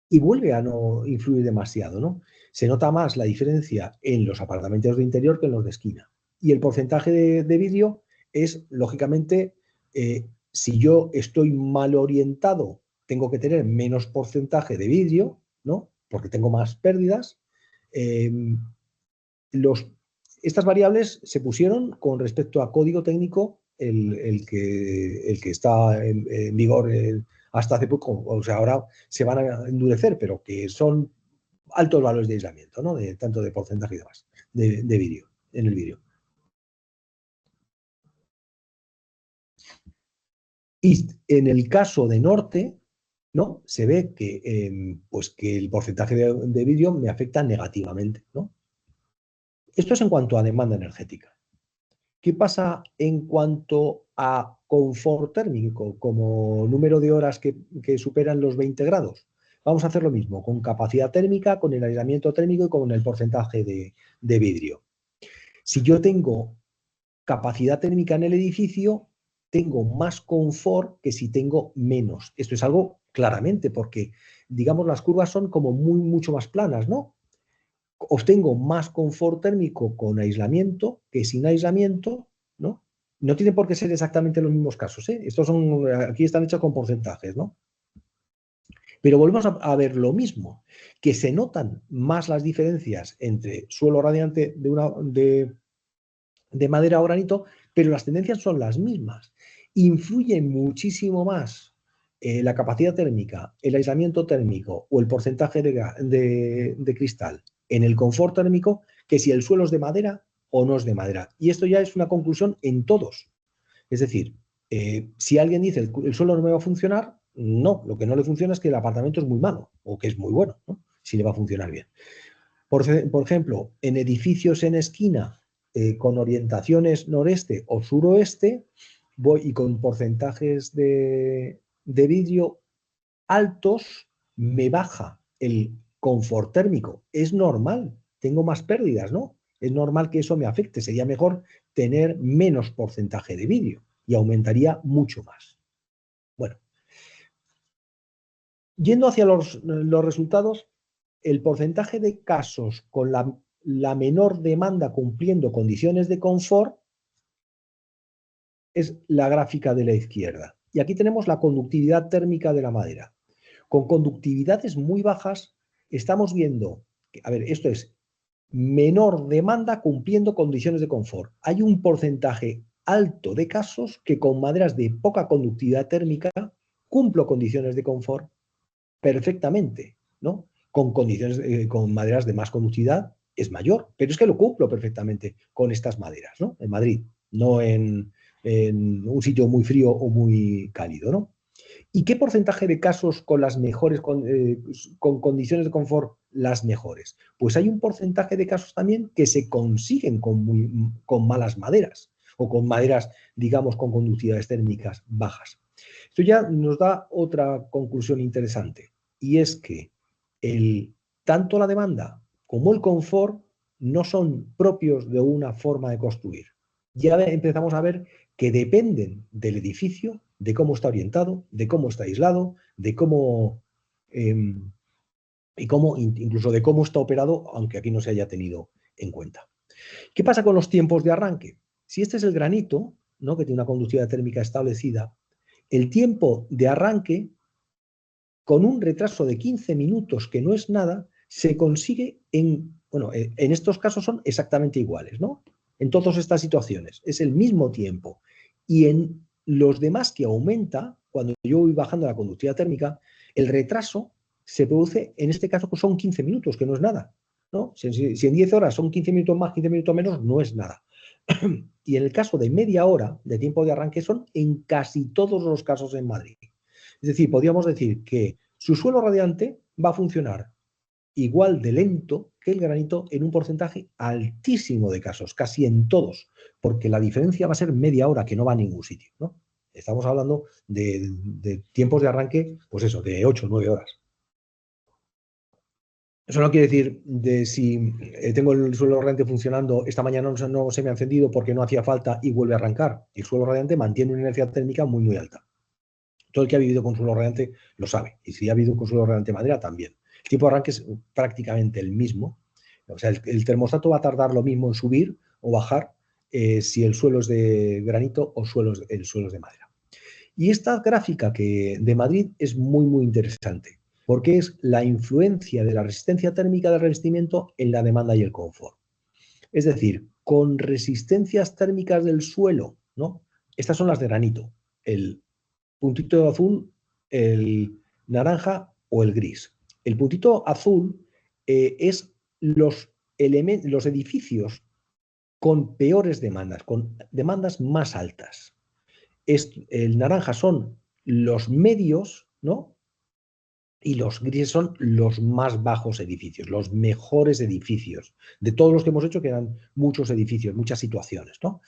Y vuelve a no influir demasiado, ¿no? Se nota más la diferencia en los apartamentos de interior que en los de esquina. Y el porcentaje de vidrio es, lógicamente, si yo estoy mal orientado, tengo que tener menos porcentaje de vidrio, ¿no? Porque tengo más pérdidas. Eh, estas variables se pusieron con respecto a código técnico, el que está en vigor hasta hace poco, o sea, ahora se van a endurecer, pero que son altos valores de aislamiento, ¿no? Tanto de porcentaje y demás, de vídeo, en el vídeo. Y en el caso de norte, ¿no? Se ve que, pues que el porcentaje de vídeo me afecta negativamente, ¿no? Esto es en cuanto a demanda energética. ¿Qué pasa en cuanto a confort térmico, como número de horas que superan los 20 grados? Vamos a hacer lo mismo con capacidad térmica, con el aislamiento térmico y con el porcentaje de vidrio. Si yo tengo capacidad térmica en el edificio, tengo más confort que si tengo menos. Esto es algo claramente porque, digamos, las curvas son como mucho más planas, ¿no? Obtengo más confort térmico con aislamiento que sin aislamiento, ¿no? No tiene por qué ser exactamente los mismos casos, ¿eh? Aquí están hechos con porcentajes, ¿no? Pero volvemos a ver lo mismo, que se notan más las diferencias entre suelo radiante de madera o granito, pero las tendencias son las mismas. Influye muchísimo más la capacidad térmica, el aislamiento térmico o el porcentaje de cristal en el confort térmico que si el suelo es de madera o no es de madera. Y esto ya es una conclusión en todos. Es decir, si alguien dice el suelo no me va a funcionar, no, lo que no le funciona es que el apartamento es muy malo o que es muy bueno, ¿no? Si le va a funcionar bien. Por ejemplo, en edificios en esquina con orientaciones noreste o suroeste, voy y con porcentajes de vidrio altos, me baja el confort térmico. Es normal, tengo más pérdidas, ¿no? Es normal que eso me afecte. Sería mejor tener menos porcentaje de vidrio y aumentaría mucho más. Bueno, yendo hacia los resultados, el porcentaje de casos con la menor demanda cumpliendo condiciones de confort es la gráfica de la izquierda. Y aquí tenemos la conductividad térmica de la madera. Con conductividades muy bajas estamos viendo, a ver, esto es menor demanda cumpliendo condiciones de confort. Hay un porcentaje alto de casos que con maderas de poca conductividad térmica cumplo condiciones de confort perfectamente, ¿no? Con condiciones, con maderas de más conductividad es mayor, pero es que lo cumplo perfectamente con estas maderas, ¿no? En Madrid, no en un sitio muy frío o muy cálido, ¿no? ¿Y qué porcentaje de casos con las mejores, con condiciones de confort, las mejores? Pues hay un porcentaje de casos también que se consiguen con malas maderas o con maderas, digamos, con conductividades térmicas bajas. Esto ya nos da otra conclusión interesante y es que tanto la demanda como el confort no son propios de una forma de construir. Ya empezamos a ver que dependen del edificio, de cómo está orientado, de cómo está aislado, de cómo, incluso de cómo está operado, aunque aquí no se haya tenido en cuenta. ¿Qué pasa con los tiempos de arranque? Si este es el granito, ¿no? Que tiene una conductividad térmica establecida, el tiempo de arranque, con un retraso de 15 minutos, que no es nada, se consigue en estos casos son exactamente iguales, ¿no? En todas estas situaciones, es el mismo tiempo. Y en los demás que aumenta, cuando yo voy bajando la conductividad térmica, el retraso se produce, en este caso, pues son 15 minutos, que no es nada, ¿no? Si en 10 horas son 15 minutos más, 15 minutos menos, no es nada. Y en el caso de media hora de tiempo de arranque son en casi todos los casos en Madrid. Es decir, podríamos decir que su suelo radiante va a funcionar igual de lento que el granito en un porcentaje altísimo de casos, casi en todos, porque la diferencia va a ser media hora que no va a ningún sitio, ¿no? Estamos hablando de tiempos de arranque, pues eso, de 8 o 9 horas. Eso no quiere decir de si tengo el suelo radiante funcionando, esta mañana no se me ha encendido porque no hacía falta y vuelve a arrancar. El suelo radiante mantiene una inercia térmica muy, muy alta. Todo el que ha vivido con suelo radiante lo sabe. Y si ha vivido con suelo radiante de madera, también. El tiempo de arranque es prácticamente el mismo. O sea, el termostato va a tardar lo mismo en subir o bajar si el suelo es de granito o el suelo es de madera. Y esta gráfica de Madrid es muy, muy interesante, porque es la influencia de la resistencia térmica del revestimiento en la demanda y el confort. Es decir, con resistencias térmicas del suelo, ¿no? Estas son las de granito, el puntito azul, el naranja o el gris. El puntito azul es los edificios con peores demandas, con demandas más altas. El naranja son los medios, ¿no? Y los grises son los más bajos edificios, los mejores edificios, de todos los que hemos hecho, que eran muchos edificios, muchas situaciones, ¿no?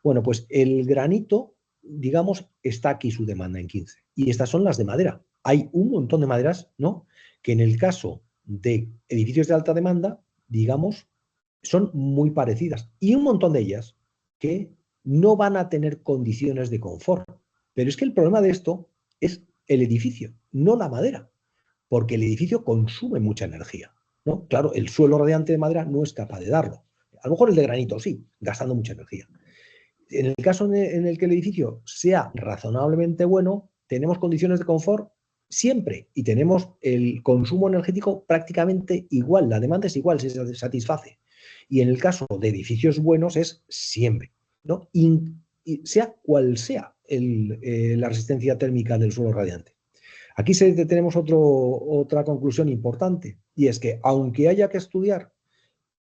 Bueno, pues el granito, digamos, está aquí su demanda en 15. Y estas son las de madera. Hay un montón de maderas, ¿no? Que en el caso de edificios de alta demanda, digamos, son muy parecidas. Y un montón de ellas que no van a tener condiciones de confort. Pero es que el problema de esto es el edificio, no la madera, porque el edificio consume mucha energía, ¿no? Claro, el suelo radiante de madera no es capaz de darlo. A lo mejor el de granito sí, gastando mucha energía. En el caso en el que el edificio sea razonablemente bueno, tenemos condiciones de confort siempre y tenemos el consumo energético prácticamente igual, la demanda es igual, se satisface. Y en el caso de edificios buenos es siempre, ¿no? Y sea cual sea la resistencia térmica del suelo radiante. Aquí tenemos otra conclusión importante, y es que aunque haya que estudiar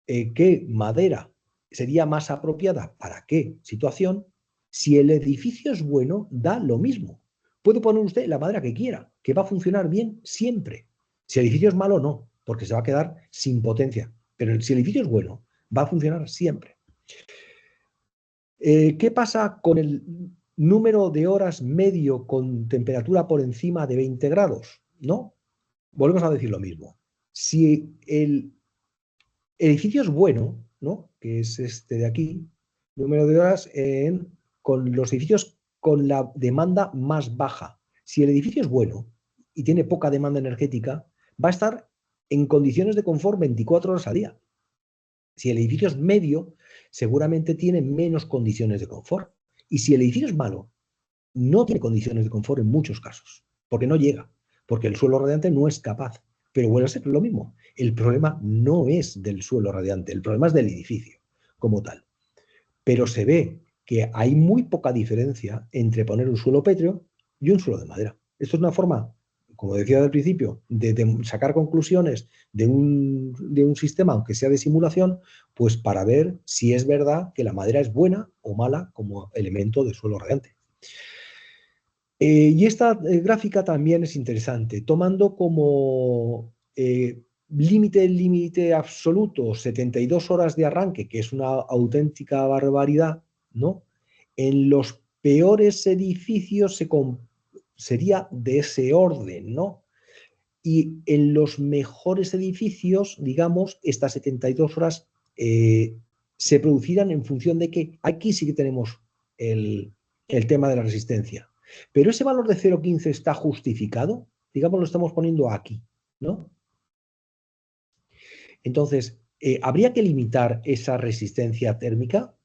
qué madera sería más apropiada para qué situación, si el edificio es bueno, da lo mismo. Puede poner usted la madera que quiera, que va a funcionar bien siempre. Si el edificio es malo, no, porque se va a quedar sin potencia. Pero si el edificio es bueno, va a funcionar siempre. ¿Qué pasa con el número de horas medio con temperatura por encima de 20 grados? ¿No? Volvemos a decir lo mismo. Si el edificio es bueno, ¿no? Que es este de aquí, número de horas con los edificios con la demanda más baja. Si el edificio es bueno y tiene poca demanda energética, va a estar en condiciones de confort 24 horas al día. Si el edificio es medio, seguramente tiene menos condiciones de confort. Y si el edificio es malo, no tiene condiciones de confort en muchos casos, porque no llega, porque el suelo radiante no es capaz. Pero vuelve a ser lo mismo. El problema no es del suelo radiante, el problema es del edificio como tal. Pero se ve que hay muy poca diferencia entre poner un suelo pétreo y un suelo de madera. Esto es una forma, como decía al principio, de sacar conclusiones de un sistema, aunque sea de simulación, pues para ver si es verdad que la madera es buena o mala como elemento de suelo radiante. Y esta gráfica también es interesante, tomando como límite absoluto 72 horas de arranque, que es una auténtica barbaridad, ¿no? En los peores edificios sería de ese orden, ¿no? Y en los mejores edificios, digamos, estas 72 horas se producirán en función de que aquí sí que tenemos el tema de la resistencia. Pero ese valor de 0,15 está justificado, digamos, lo estamos poniendo aquí, ¿no? Entonces, habría que limitar esa resistencia térmica,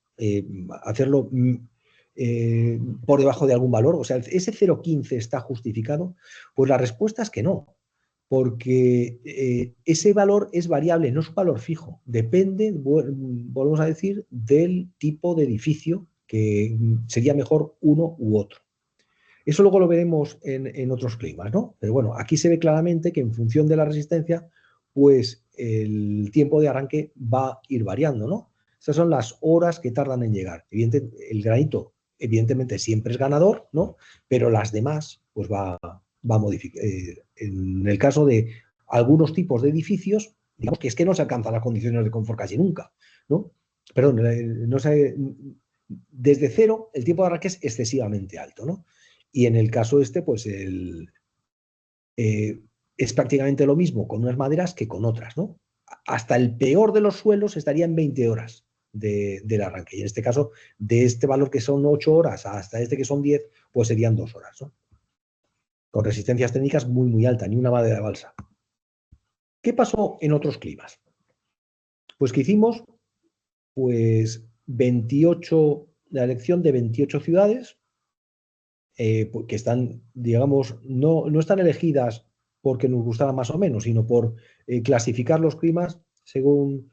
hacerlo por debajo de algún valor, o sea, ese 0,15 está justificado. Pues la respuesta es que no, porque ese valor es variable, no es un valor fijo, depende, volvemos a decir, del tipo de edificio, que sería mejor uno u otro. Eso luego lo veremos en otros climas, ¿no? Pero bueno, aquí se ve claramente que en función de la resistencia, pues el tiempo de arranque va a ir variando, ¿no? Estas son las horas que tardan en llegar. El granito, evidentemente, siempre es ganador, ¿no? Pero las demás, pues va va a modificar. En el caso de algunos tipos de edificios, digamos que es que no se alcanzan las condiciones de confort casi nunca, ¿no? Perdón, no sé, desde cero el tiempo de arranque es excesivamente alto, ¿no? Y en el caso este, pues es prácticamente lo mismo con unas maderas que con otras, ¿no? Hasta el peor de los suelos estaría en 20 horas del arranque. Y en este caso, de este valor que son 8 horas hasta este que son 10, pues serían 2 horas, ¿no? Con resistencias técnicas muy, muy altas, ni una madera de balsa. ¿Qué pasó en otros climas? Pues que hicimos pues 28, la elección de 28 ciudades que están, digamos, no están elegidas porque nos gustaran más o menos, sino por clasificar los climas según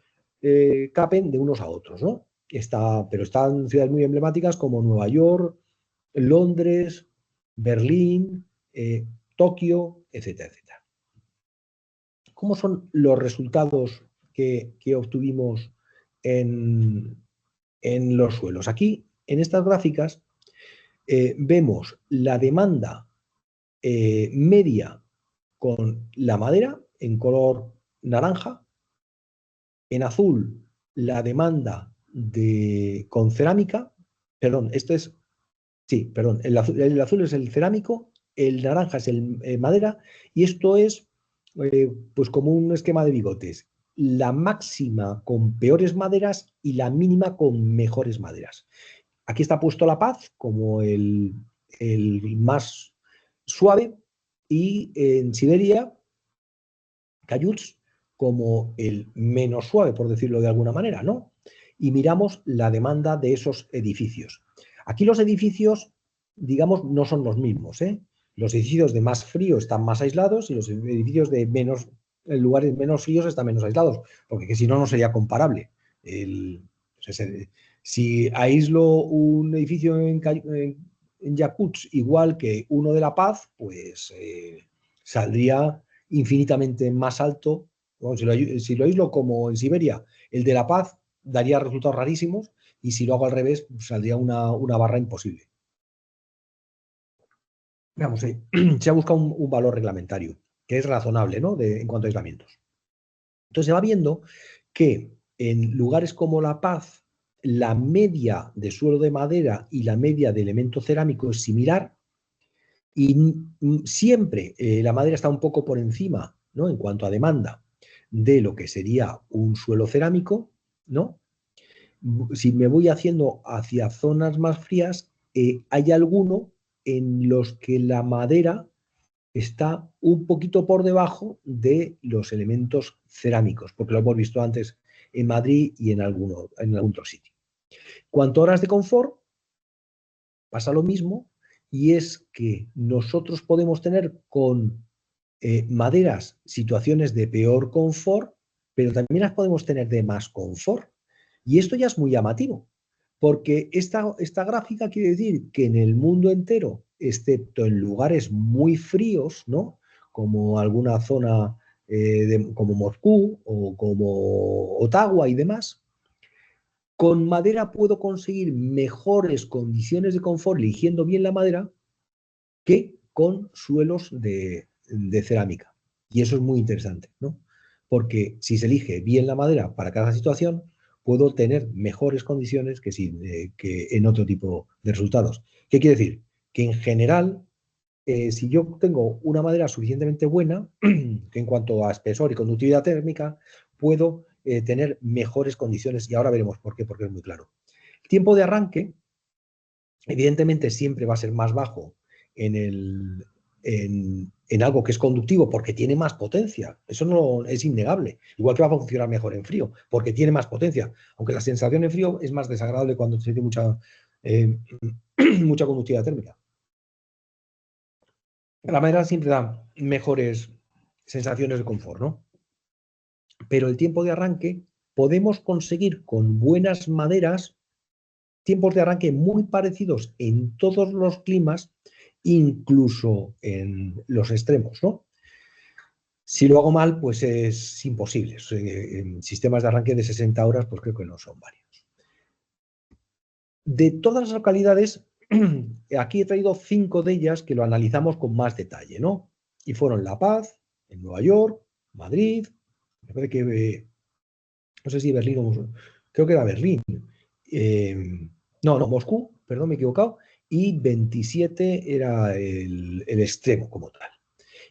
capen de unos a otros, ¿no? Pero están ciudades muy emblemáticas como Nueva York, Londres, Berlín, Tokio, etcétera, etcétera. ¿Cómo son los resultados que obtuvimos en los suelos? Aquí, en estas gráficas, vemos la demanda media con la madera en color naranja, en azul la demanda con cerámica, perdón, el azul es el cerámico, el naranja es el madera y esto es pues como un esquema de bigotes, la máxima con peores maderas y la mínima con mejores maderas. Aquí está puesto La Paz como el más suave y en Siberia, Cayuts como el menos suave, por decirlo de alguna manera, ¿no? Y miramos la demanda de esos edificios. Aquí los edificios, digamos, no son los mismos, ¿eh? Los edificios de más frío están más aislados y los edificios de en lugares menos fríos están menos aislados, porque si no, no sería comparable. Si aíslo un edificio en Yakutsk igual que uno de La Paz, pues saldría infinitamente más alto. Bueno, si lo aíslo como en Siberia, el de La Paz daría resultados rarísimos y si lo hago al revés, pues saldría una barra imposible. Veamos, se ha buscado un valor reglamentario que es razonable, ¿no? En cuanto a aislamientos. Entonces se va viendo que en lugares como La Paz, la media de suelo de madera y la media de elemento cerámico es similar y siempre la madera está un poco por encima, ¿no? En cuanto a demanda de lo que sería un suelo cerámico, ¿no? Si me voy haciendo hacia zonas más frías, hay alguno en los que la madera está un poquito por debajo de los elementos cerámicos, porque lo hemos visto antes en Madrid y en algún otro sitio. Cuanto a horas de confort, pasa lo mismo, y es que nosotros podemos tener con maderas situaciones de peor confort, pero también las podemos tener de más confort. Y esto ya es muy llamativo, porque esta gráfica quiere decir que en el mundo entero, excepto en lugares muy fríos, ¿no? Como alguna zona como Moscú o como Ottawa y demás, con madera puedo conseguir mejores condiciones de confort eligiendo bien la madera que con suelos de cerámica. Y eso es muy interesante, ¿no? Porque si se elige bien la madera para cada situación, puedo tener mejores condiciones que en otro tipo de resultados. ¿Qué quiere decir? Que en general, si yo tengo una madera suficientemente buena, que en cuanto a espesor y conductividad térmica, puedo tener mejores condiciones. Y ahora veremos por qué, porque es muy claro. El tiempo de arranque, evidentemente, siempre va a ser más bajo en algo que es conductivo porque tiene más potencia. Eso no es innegable. Igual que va a funcionar mejor en frío, porque tiene más potencia. Aunque la sensación en frío es más desagradable cuando se tiene mucha conductividad térmica. La madera siempre da mejores sensaciones de confort, ¿no? Pero el tiempo de arranque podemos conseguir con buenas maderas tiempos de arranque muy parecidos en todos los climas, incluso en los extremos, ¿no? Si lo hago mal, pues es imposible. En sistemas de arranque de 60 horas, pues creo que no son varios. De todas las localidades, Aquí he traído 5 de ellas que lo analizamos con más detalle, ¿no? Y fueron La Paz, en Nueva York, Madrid, me parece que, no sé si Berlín o creo que era Berlín. No, Moscú, perdón, me he equivocado. Y 27 era el extremo como tal.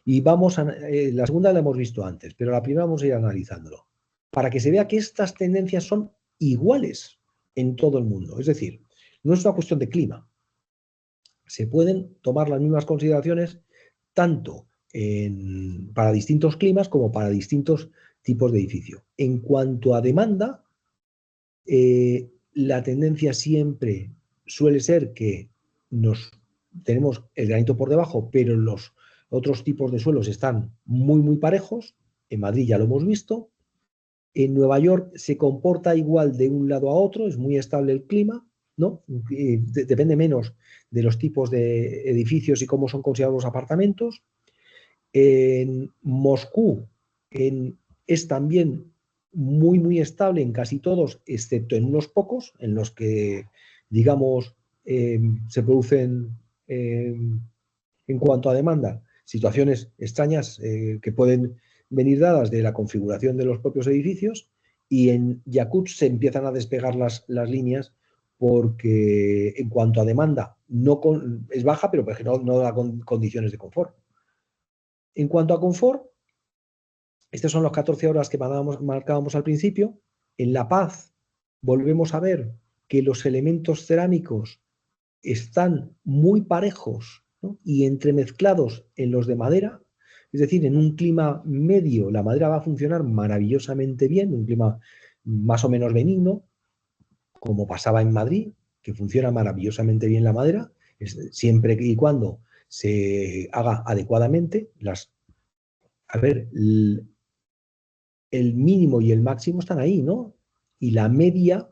Y vamos a, la segunda la hemos visto antes, pero la primera vamos a ir analizándolo. Para que se vea que estas tendencias son iguales en todo el mundo. Es decir, no es una cuestión de clima. Se pueden tomar las mismas consideraciones tanto para distintos climas como para distintos tipos de edificio. En cuanto a demanda, la tendencia siempre suele ser que tenemos el granito por debajo, pero los otros tipos de suelos están muy parejos. En Madrid ya lo hemos visto. En Nueva York se comporta igual de un lado a otro, es muy estable el clima, ¿no? Depende menos de los tipos de edificios y cómo son considerados los apartamentos. En Moscú es también muy estable en casi todos, excepto en unos pocos, en los que, digamos, se producen, en cuanto a demanda, situaciones extrañas que pueden venir dadas de la configuración de los propios edificios, y en Yakutsk se empiezan a despegar las líneas porque en cuanto a demanda es baja, pero porque no da condiciones de confort. En cuanto a confort, estas son las 14 horas que marcábamos al principio. En La Paz volvemos a ver que los elementos cerámicos están muy parejos, ¿no? Y entremezclados en los de madera. Es decir, en un clima medio la madera va a funcionar maravillosamente bien, un clima más o menos benigno, como pasaba en Madrid, que funciona maravillosamente bien la madera, siempre y cuando se haga adecuadamente. A ver, el mínimo y el máximo están ahí, ¿no? Y la media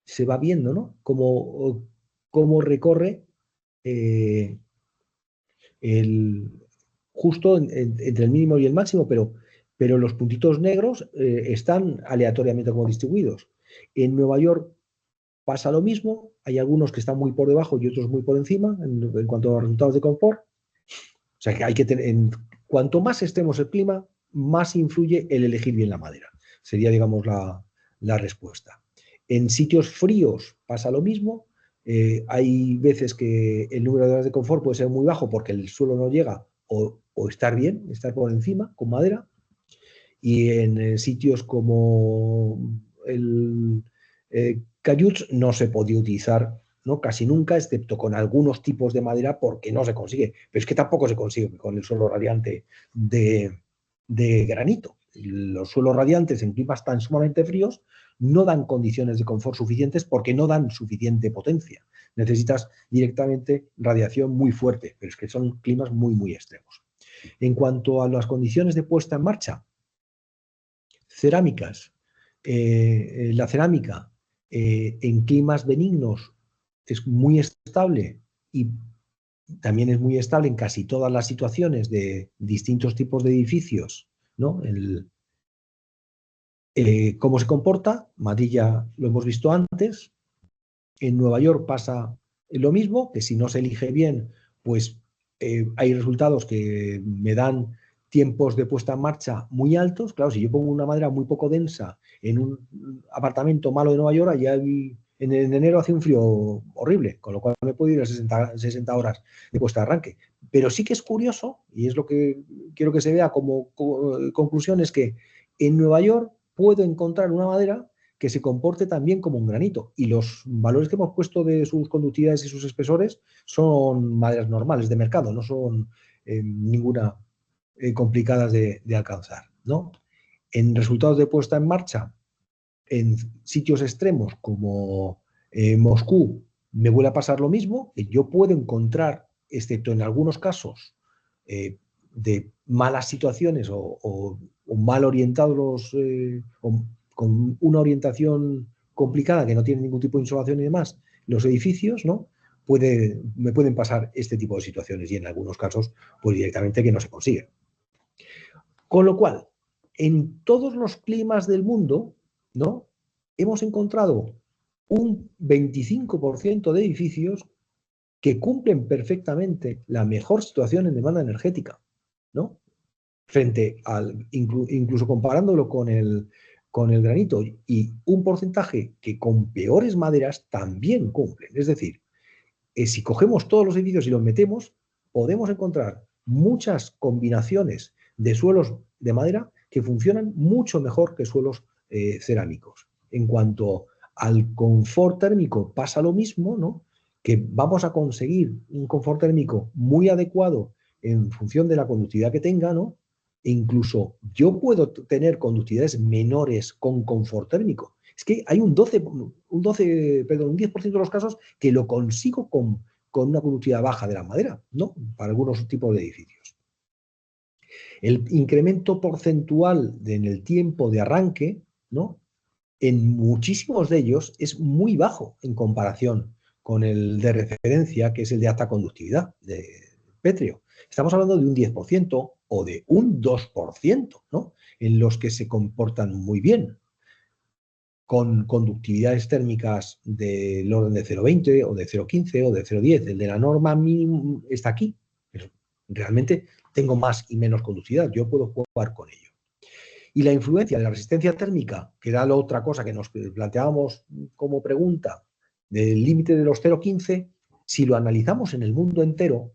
se va viendo, ¿no? Cómo recorre eh, justo entre el mínimo y el máximo, pero los puntitos negros están aleatoriamente como distribuidos. En Nueva York pasa lo mismo, hay algunos que están muy por debajo y otros muy por encima en cuanto a los resultados de confort. O sea que hay que tener, cuanto más extremos el clima, más influye el elegir bien la madera. Sería, digamos, la respuesta. En sitios fríos pasa lo mismo. Hay veces que el número de horas de confort puede ser muy bajo porque el suelo no llega o estar bien, estar por encima con madera. Y en sitios como el Cayuts no se podía utilizar, ¿no? Casi nunca, excepto con algunos tipos de madera porque no se consigue. Pero es que tampoco se consigue con el suelo radiante de granito. Los suelos radiantes en climas tan sumamente fríos no dan condiciones de confort suficientes porque no dan suficiente potencia. Necesitas directamente radiación muy fuerte, pero es que son climas muy extremos. En cuanto a las condiciones de puesta en marcha, cerámicas. La cerámica en climas benignos es muy estable y también es muy estable en casi todas las situaciones de distintos tipos de edificios, ¿no? ¿Cómo se comporta? Madrid ya lo hemos visto antes. En Nueva York pasa lo mismo, que si no se elige bien, pues hay resultados que me dan tiempos de puesta en marcha muy altos. Claro, si yo pongo una madera muy poco densa en un apartamento malo de Nueva York, allá en enero hace un frío horrible, con lo cual me puedo ir a 60 horas de puesta de arranque. Pero sí que es curioso, y es lo que quiero que se vea como conclusión, es que en Nueva York puedo encontrar una madera que se comporte también como un granito. Y los valores que hemos puesto de sus conductividades y sus espesores son maderas normales de mercado, no son ninguna complicadas de alcanzar, ¿no? En resultados de puesta en marcha, en sitios extremos como Moscú, me vuelve a pasar lo mismo, que yo puedo encontrar, excepto en algunos casos, de malas situaciones o mal orientados o con una orientación complicada que no tiene ningún tipo de insolación y demás, los edificios, ¿no? Me pueden pasar este tipo de situaciones y en algunos casos, pues directamente que no se consigue. Con lo cual, en todos los climas del mundo, ¿no? Hemos encontrado un 25% de edificios que cumplen perfectamente la mejor situación en demanda energética, ¿no? Frente al, incluso comparándolo con el granito, y un porcentaje que con peores maderas también cumplen. Es decir, si cogemos todos los edificios y los metemos, podemos encontrar muchas combinaciones de suelos de madera que funcionan mucho mejor que suelos cerámicos. En cuanto al confort térmico pasa lo mismo, ¿no? Que vamos a conseguir un confort térmico muy adecuado en función de la conductividad que tenga, ¿no? E incluso yo puedo tener conductividades menores con confort térmico. Es que hay un 10% de los casos que lo consigo con una conductividad baja de la madera, ¿no? Para algunos tipos de edificios. El incremento porcentual en el tiempo de arranque, ¿no? En muchísimos de ellos es muy bajo en comparación con el de referencia, que es el de alta conductividad de pétreo. Estamos hablando de un 10% o de un 2%, ¿no? En los que se comportan muy bien, con conductividades térmicas del orden de 0,20 o de 0,15 o de 0,10. El de la norma mínima está aquí, pero realmente tengo más y menos conductividad. Yo puedo jugar con ello. Y la influencia de la resistencia térmica, que era la otra cosa que nos planteábamos como pregunta, del límite de los 0,15, si lo analizamos en el mundo entero,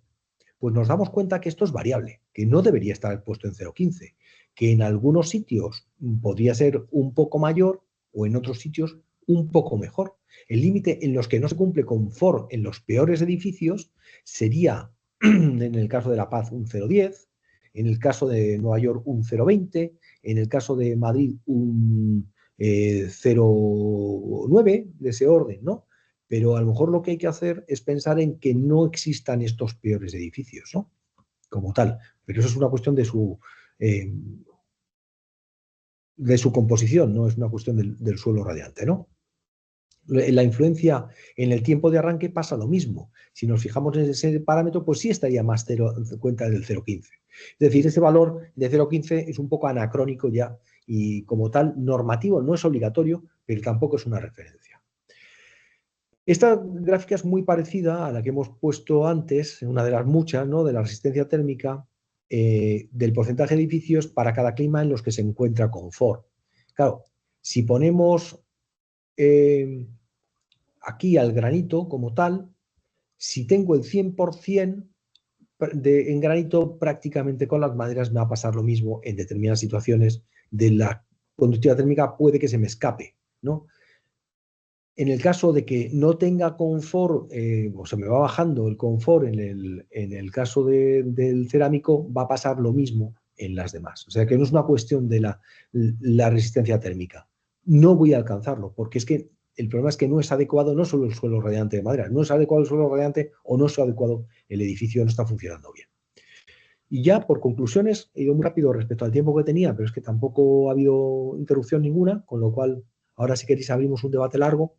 pues nos damos cuenta que esto es variable, que no debería estar puesto en 0,15, que en algunos sitios podría ser un poco mayor o en otros sitios un poco mejor. El límite en los que no se cumple confort en los peores edificios sería, en el caso de La Paz, un 0,10, en el caso de Nueva York, un 0,20, en el caso de Madrid, un 0,9 de ese orden, ¿no? Pero a lo mejor lo que hay que hacer es pensar en que no existan estos peores edificios, ¿no? Como tal. Pero eso es una cuestión de su composición, no es una cuestión del suelo radiante, ¿no? La influencia en el tiempo de arranque pasa lo mismo. Si nos fijamos en ese parámetro, pues sí estaría más cuenta del 0,15. Es decir, ese valor de 0,15 es un poco anacrónico ya y como tal normativo, no es obligatorio, pero tampoco es una referencia. Esta gráfica es muy parecida a la que hemos puesto antes, una de las muchas, ¿no? De la resistencia térmica, del porcentaje de edificios para cada clima en los que se encuentra confort. Claro, si ponemos aquí al granito como tal, si tengo el 100% en granito, prácticamente con las maderas me va a pasar lo mismo en determinadas situaciones de la conductividad térmica, puede que se me escape, ¿no? En el caso de que no tenga confort, o se me va bajando el confort en el caso del cerámico, va a pasar lo mismo en las demás. O sea que no es una cuestión de la resistencia térmica. No voy a alcanzarlo, porque es que el problema es que no es adecuado no solo el suelo radiante de madera, no es adecuado el suelo radiante o no es adecuado el edificio, no está funcionando bien. Y ya por conclusiones, he ido muy rápido respecto al tiempo que tenía, pero es que tampoco ha habido interrupción ninguna, con lo cual ahora si queréis abrimos un debate largo.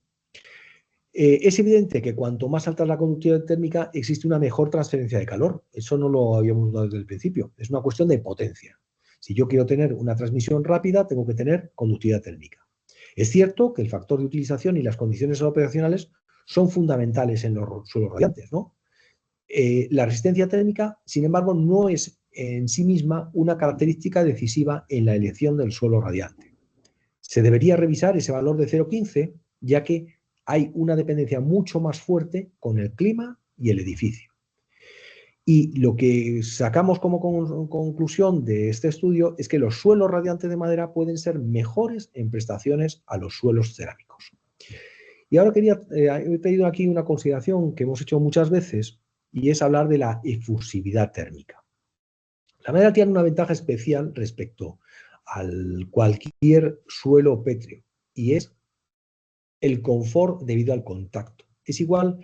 Es evidente que cuanto más alta es la conductividad térmica, existe una mejor transferencia de calor. Eso no lo habíamos dado desde el principio. Es una cuestión de potencia. Si yo quiero tener una transmisión rápida, tengo que tener conductividad térmica. Es cierto que el factor de utilización y las condiciones operacionales son fundamentales en los suelos radiantes, ¿no? La resistencia térmica, sin embargo, no es en sí misma una característica decisiva en la elección del suelo radiante. Se debería revisar ese valor de 0,15, ya que hay una dependencia mucho más fuerte con el clima y el edificio. Y lo que sacamos como conclusión de este estudio es que los suelos radiantes de madera pueden ser mejores en prestaciones a los suelos cerámicos. Y ahora he pedido aquí una consideración que hemos hecho muchas veces y es hablar de la efusividad térmica. La madera tiene una ventaja especial respecto al cualquier suelo pétreo y es el confort debido al contacto. Es igual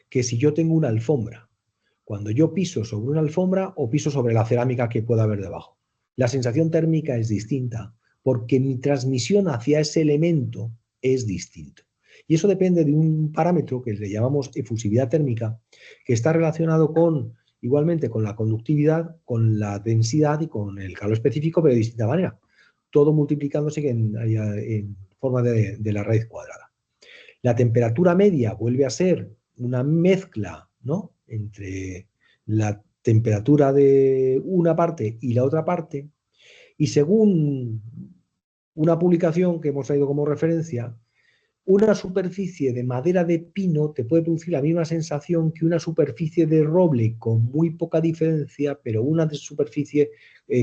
que si yo tengo una alfombra. Cuando yo piso sobre una alfombra o piso sobre la cerámica que pueda haber debajo. La sensación térmica es distinta porque mi transmisión hacia ese elemento es distinto. Y eso depende de un parámetro que le llamamos efusividad térmica, que está relacionado igualmente con la conductividad, con la densidad y con el calor específico, pero de distinta manera. Todo multiplicándose en forma de la raíz cuadrada. La temperatura media vuelve a ser una mezcla, ¿no?, entre la temperatura de una parte y la otra parte, y según una publicación que hemos traído como referencia, una superficie de madera de pino te puede producir la misma sensación que una superficie de roble con muy poca diferencia, pero una superficie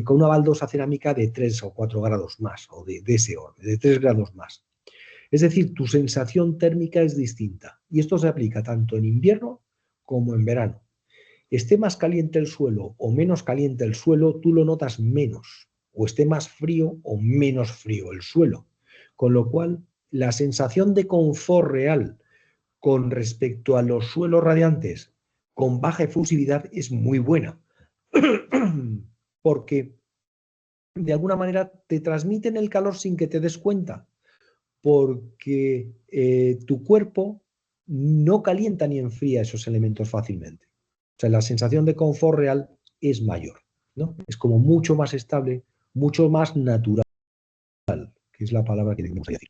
con una baldosa cerámica de 3 o 4 grados más, o de ese orden, de 3 grados más. Es decir, tu sensación térmica es distinta. Y esto se aplica tanto en invierno como en verano. Esté más caliente el suelo o menos caliente el suelo, tú lo notas menos. O esté más frío o menos frío el suelo. Con lo cual, la sensación de confort real con respecto a los suelos radiantes con baja efusividad es muy buena. Porque de alguna manera te transmiten el calor sin que te des cuenta. Porque tu cuerpo no calienta ni enfría esos elementos fácilmente. O sea, la sensación de confort real es mayor, ¿no? Es como mucho más estable, mucho más natural, que es la palabra que tenemos que decir.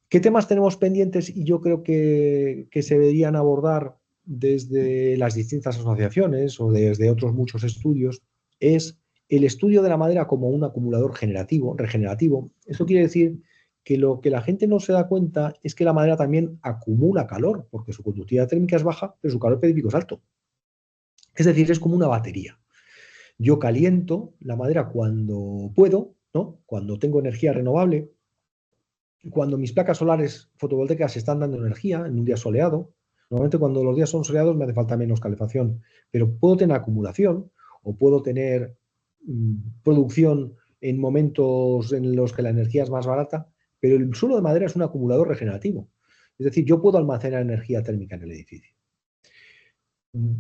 ¿Qué temas tenemos pendientes? Y yo creo que se deberían abordar desde las distintas asociaciones o desde otros muchos estudios, es el estudio de la madera como un acumulador regenerativo. Esto quiere decir que lo que la gente no se da cuenta es que la madera también acumula calor, porque su conductividad térmica es baja, pero su calor específico es alto. Es decir, es como una batería. Yo caliento la madera cuando puedo, ¿no? Cuando tengo energía renovable, cuando mis placas solares fotovoltaicas están dando energía en un día soleado. Normalmente cuando los días son soleados me hace falta menos calefacción, pero puedo tener acumulación o puedo tener producción en momentos en los que la energía es más barata, pero el suelo de madera es un acumulador regenerativo. Es decir, yo puedo almacenar energía térmica en el edificio.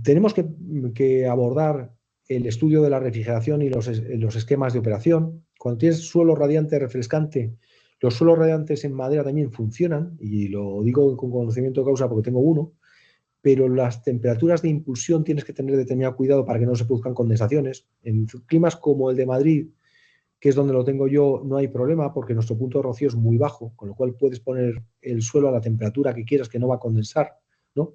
Tenemos que abordar el estudio de la refrigeración y los esquemas de operación. Cuando tienes suelo radiante refrescante, los suelos radiantes en madera también funcionan, y lo digo con conocimiento de causa porque tengo uno, pero las temperaturas de impulsión tienes que tener determinado cuidado para que no se produzcan condensaciones. En climas como el de Madrid, que es donde lo tengo yo, no hay problema porque nuestro punto de rocío es muy bajo, con lo cual puedes poner el suelo a la temperatura que quieras, que no va a condensar, ¿no?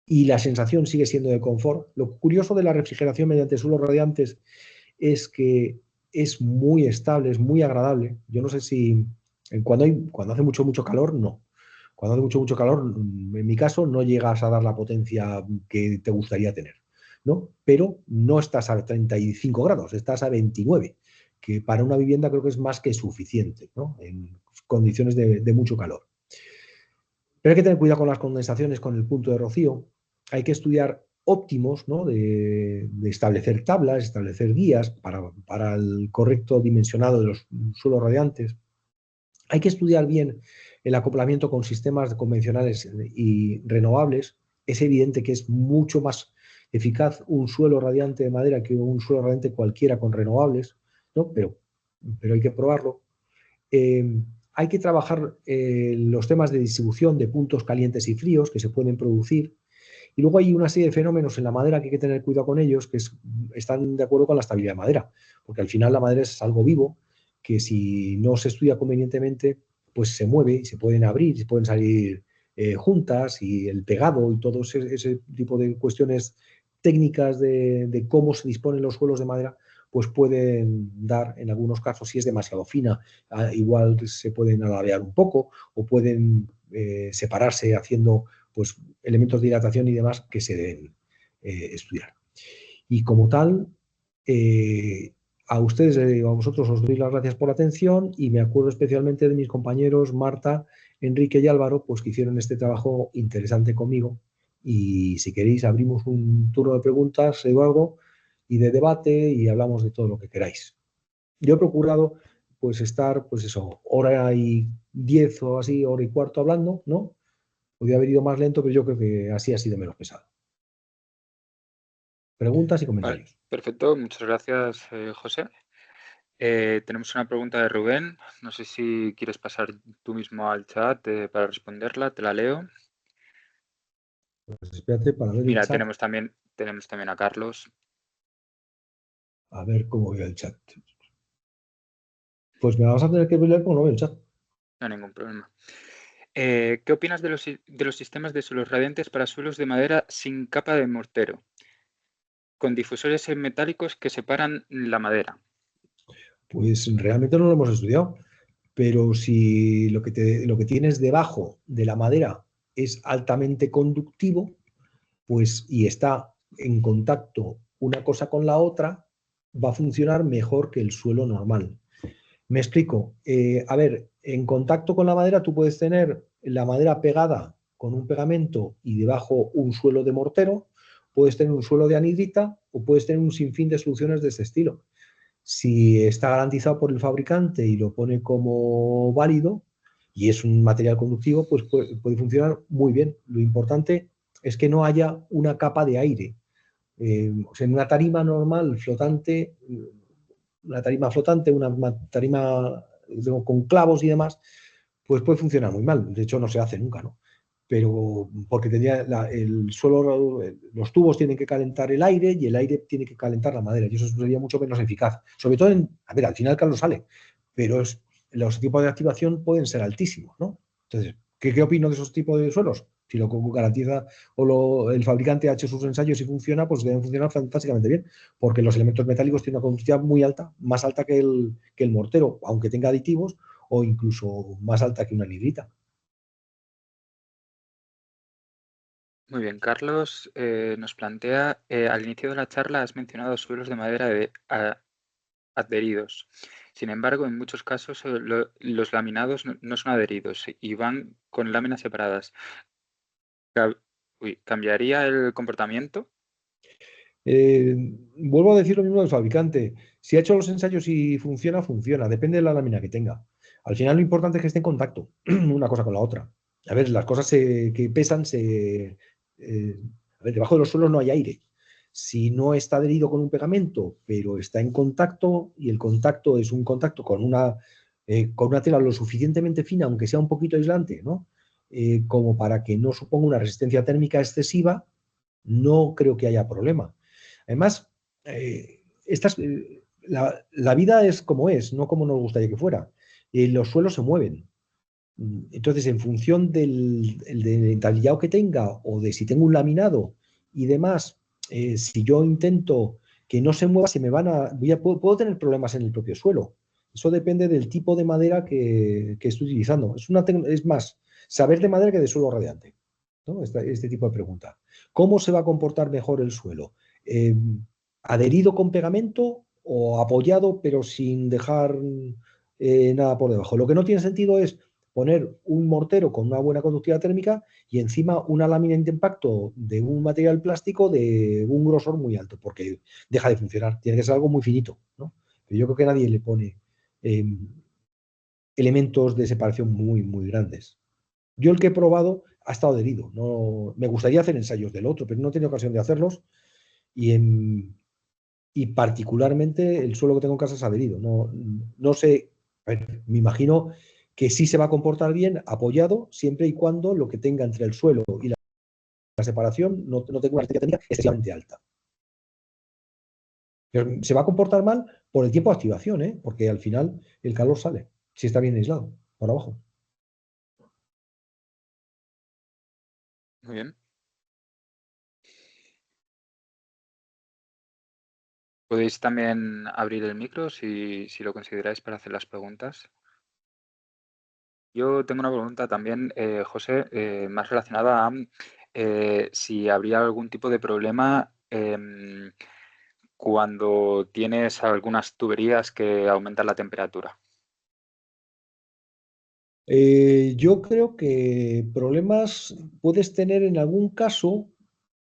Y la sensación sigue siendo de confort. Lo curioso de la refrigeración mediante suelos radiantes es que es muy estable, es muy agradable. Yo no sé si cuando hace mucho calor, no. Cuando hace mucho calor, en mi caso, no llegas a dar la potencia que te gustaría tener, ¿no? Pero no estás a 35 grados, estás a 29, que para una vivienda creo que es más que suficiente, ¿no? En condiciones de mucho calor. Pero hay que tener cuidado con las condensaciones, con el punto de rocío. Hay que estudiar óptimos, ¿no? de establecer tablas, establecer guías para el correcto dimensionado de los suelos radiantes. Hay que estudiar bien el acoplamiento con sistemas convencionales y renovables. Es evidente que es mucho más eficaz un suelo radiante de madera que un suelo radiante cualquiera con renovables, ¿no? Pero hay que probarlo. Hay que trabajar los temas de distribución de puntos calientes y fríos que se pueden producir. Y luego hay una serie de fenómenos en la madera que hay que tener cuidado con ellos, que están de acuerdo con la estabilidad de madera, porque al final la madera es algo vivo, que si no se estudia convenientemente, pues se mueve y se pueden abrir, se pueden salir juntas, y el pegado y todo ese tipo de cuestiones técnicas de cómo se disponen los suelos de madera, pues pueden dar, en algunos casos, si es demasiado fina, igual se pueden alargar un poco o pueden separarse haciendo pues, elementos de dilatación y demás que se deben estudiar. Y como tal, a ustedes, a vosotros os doy las gracias por la atención, y me acuerdo especialmente de mis compañeros Marta, Enrique y Álvaro, pues que hicieron este trabajo interesante conmigo. Y si queréis abrimos un turno de preguntas, Eduardo, y de debate, y hablamos de todo lo que queráis. Yo he procurado pues estar, pues eso, hora y 10 o así, hora y cuarto hablando, ¿no? Podría haber ido más lento, pero yo creo que así ha sido menos pesado. Preguntas y Vale, comentarios. perfecto. Muchas gracias, José. Tenemos una pregunta de Rubén. No sé si quieres pasar tú mismo al chat para responderla. Te la leo. Pues espérate para ver el Mira, chat, tenemos también a Carlos. a ver cómo veo el chat. Pues me vas a tener que ver porque no veo el chat. No hay ningún problema. ¿Qué opinas de los sistemas de suelos radiantes para suelos de madera sin capa de mortero, con difusores metálicos que separan la madera? Pues realmente no lo hemos estudiado, pero si lo que tienes debajo de la madera es altamente conductivo, pues y está en contacto una cosa con la otra, va a funcionar mejor que el suelo normal. Me explico. A ver, en contacto con la madera tú puedes tener la madera pegada con un pegamento y debajo un suelo de mortero, puedes tener un suelo de anhidrita o puedes tener un sinfín de soluciones de este estilo. Si está garantizado por el fabricante y lo pone como válido y es un material conductivo, pues puede funcionar muy bien. Lo importante es que no haya una capa de aire. O sea, en una tarima normal flotante, una tarima con clavos y demás, pues puede funcionar muy mal. De hecho, no se hace nunca, ¿no? Pero porque el suelo, los tubos tienen que calentar el aire y el aire tiene que calentar la madera y eso sería mucho menos eficaz. Sobre todo a ver, al final Carlos sale, pero los tipos de activación pueden ser altísimos, ¿no? Entonces, ¿qué opino de esos tipos de suelos? Si lo garantiza el fabricante ha hecho sus ensayos y funciona, pues deben funcionar fantásticamente bien, porque los elementos metálicos tienen una conductividad muy alta, más alta que el mortero, aunque tenga aditivos, o incluso más alta que una anhidrita. Muy bien, Carlos nos plantea, al inicio de la charla has mencionado suelos de madera adheridos. Sin embargo, en muchos casos los laminados no son adheridos y van con láminas separadas. ¿Cambiaría el comportamiento? Eh, Vuelvo a decir lo mismo del fabricante. Si ha hecho los ensayos y funciona, funciona. Depende de la lámina que tenga. Al final lo importante es que esté en contacto una cosa con la otra. A ver, las cosas que pesan a ver, debajo de los suelos no hay aire. Si no está adherido con un pegamento, pero está en contacto y el contacto es un contacto con una tela lo suficientemente fina, aunque sea un poquito aislante, ¿no? Como para que no suponga una resistencia térmica excesiva, no creo que haya problema. Además, la vida es como es, no como nos gustaría que fuera. Los suelos se mueven. Entonces, en función del entablillado que tenga o de si tengo un laminado y demás, si yo intento que no se mueva, se me van a, puedo tener problemas en el propio suelo. Eso depende del tipo de madera que estoy utilizando. Es más, saber de madera que de suelo radiante, ¿no? Este tipo de pregunta. ¿Cómo se va a comportar mejor el suelo? Eh, ¿Adherido con pegamento o apoyado pero sin dejar nada por debajo? Lo que no tiene sentido es poner un mortero con una buena conductividad térmica y encima una lámina de impacto de un material plástico de un grosor muy alto, porque deja de funcionar. Tiene que ser algo muy finito, ¿no? Pero yo creo que nadie le pone eh, elementos de separación muy, muy grandes. Yo el que he probado ha estado adherido. No, me gustaría hacer ensayos del otro, pero no he tenido ocasión de hacerlos y, y particularmente el suelo que tengo en casa es adherido. No sé, a ver, me imagino que sí se va a comportar bien apoyado siempre y cuando lo que tenga entre el suelo y la separación no tenga una resistencia térmica excesivamente alta. Pero se va a comportar mal por el tiempo de activación, ¿eh? Porque al final el calor sale, si está bien aislado, por abajo. Muy bien. Podéis también abrir el micro si lo consideráis para hacer las preguntas. Yo tengo una pregunta también, José, más relacionada a si habría algún tipo de problema cuando tienes algunas tuberías que aumentan la temperatura. Yo creo que problemas puedes tener en algún caso.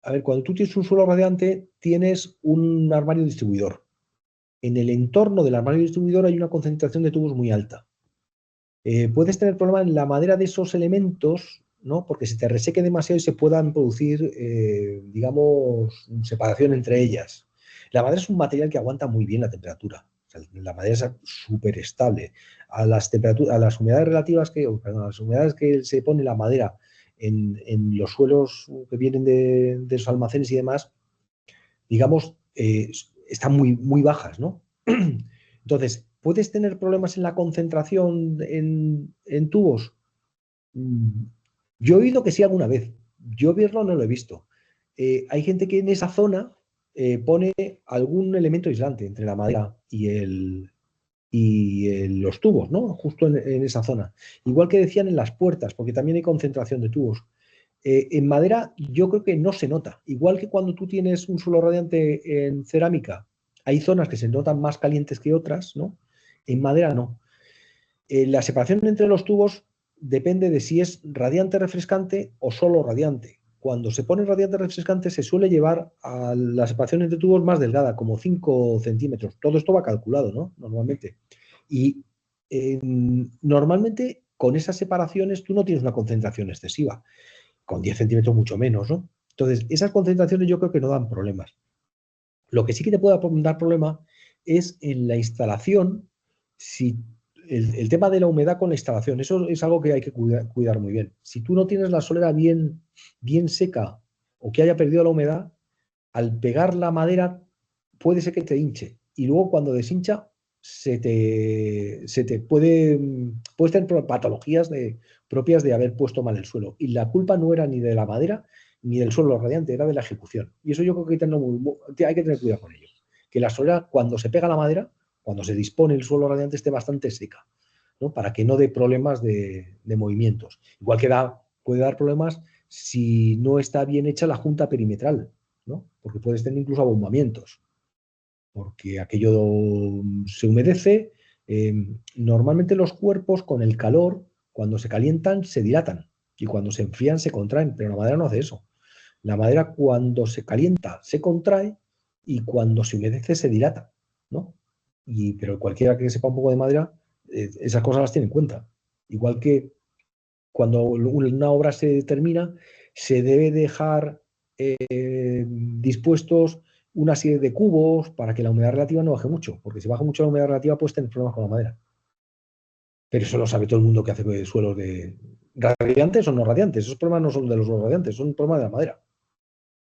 A ver, cuando tú tienes un suelo radiante, tienes un armario distribuidor. En el entorno del armario distribuidor hay una concentración de tubos muy alta. Puedes tener problemas en la madera de esos elementos, ¿no? Porque se te reseque demasiado y se puedan producir, digamos, separación entre ellas. La madera es un material que aguanta muy bien la temperatura. O sea, la madera es súper estable. A las temperaturas, a las humedades relativas perdón, a las humedades que se pone la madera en los suelos que vienen de esos almacenes y demás, digamos, están muy, muy bajas, ¿no? Entonces, ¿puedes tener problemas en la concentración en tubos? Mm, Yo he oído que sí alguna vez. Yo verlo no lo he visto. Hay gente que en esa zona pone algún elemento aislante entre la madera los tubos, ¿no? Justo en esa zona. Igual que decían en las puertas, porque también hay concentración de tubos. En madera yo creo que no se nota. Igual que cuando tú tienes un suelo radiante en cerámica, hay zonas que se notan más calientes que otras, ¿no? En madera no. La separación entre los tubos depende de si es radiante refrescante o solo radiante. Cuando se pone radiante refrescante se suele llevar a la separación entre tubos más delgada, como 5 centímetros. Todo esto va calculado, ¿no? Normalmente. Y normalmente con esas separaciones tú no tienes una concentración excesiva. Con 10 centímetros mucho menos, ¿no? Entonces, esas concentraciones yo creo que no dan problemas. Lo que sí que te puede dar problema es en la instalación, si el tema de la humedad con la instalación, eso es algo que hay que cuidar muy bien. Si tú no tienes la solera bien seca o que haya perdido la humedad, al pegar la madera puede ser que te hinche. Y luego cuando deshincha, se te puedes tener patologías propias de haber puesto mal el suelo. Y la culpa no era ni de la madera ni del suelo radiante, era de la ejecución. Y eso yo creo que hay que tener cuidado con ello. Que la solera, cuando se pega la madera, cuando se dispone el suelo radiante, esté bastante seca, ¿no? Para que no dé problemas de movimientos. Igual que puede dar problemas si no está bien hecha la junta perimetral, ¿no? Porque puedes tener incluso abombamientos, porque aquello se humedece. Normalmente los cuerpos con el calor, cuando se calientan, se dilatan y cuando se enfrían se contraen, pero la madera no hace eso. La madera cuando se calienta se contrae y cuando se humedece se dilata, ¿no? Pero cualquiera que sepa un poco de madera, esas cosas las tiene en cuenta. Igual que cuando una obra se termina, se debe dejar dispuestos una serie de cubos para que la humedad relativa no baje mucho, porque si baja mucho la humedad relativa puedes tener problemas con la madera. Pero eso lo sabe todo el mundo que hace suelos de radiantes o no radiantes. Esos problemas no son de los suelos radiantes, son problemas de la madera.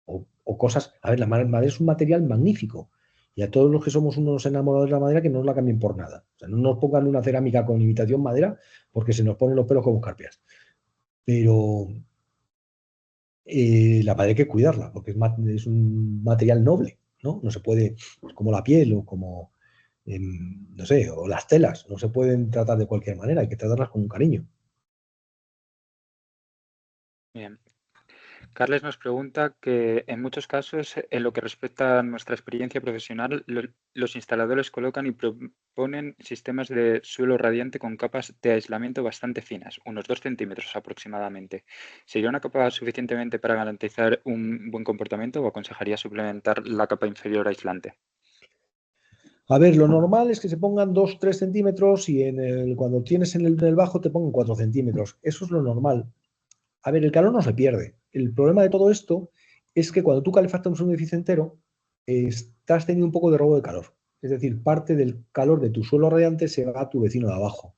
O cosas. A ver, la madera es un material magnífico. Y a todos los que somos unos enamorados de la madera, que no nos la cambien por nada. O sea, no nos pongan una cerámica con imitación madera porque se nos ponen los pelos como escarpias. Pero la madera hay que cuidarla porque es un material noble, ¿no? No se puede, pues, como la piel o como, no sé, o las telas, no se pueden tratar de cualquier manera, hay que tratarlas con un cariño. Bien. Carles nos pregunta que en muchos casos, en lo que respecta a nuestra experiencia profesional, los instaladores colocan y proponen sistemas de suelo radiante con capas de aislamiento bastante finas, unos 2 centímetros aproximadamente. ¿Sería una capa suficientemente para garantizar un buen comportamiento o aconsejaría suplementar la capa inferior aislante? A ver, lo normal es que se pongan 2 3 centímetros y cuando tienes en el bajo te pongan 4 centímetros. Eso es lo normal. A ver, el calor no se pierde. El problema de todo esto es que cuando tú calefactas un edificio entero, estás teniendo un poco de robo de calor. Es decir, parte del calor de tu suelo radiante se va a tu vecino de abajo.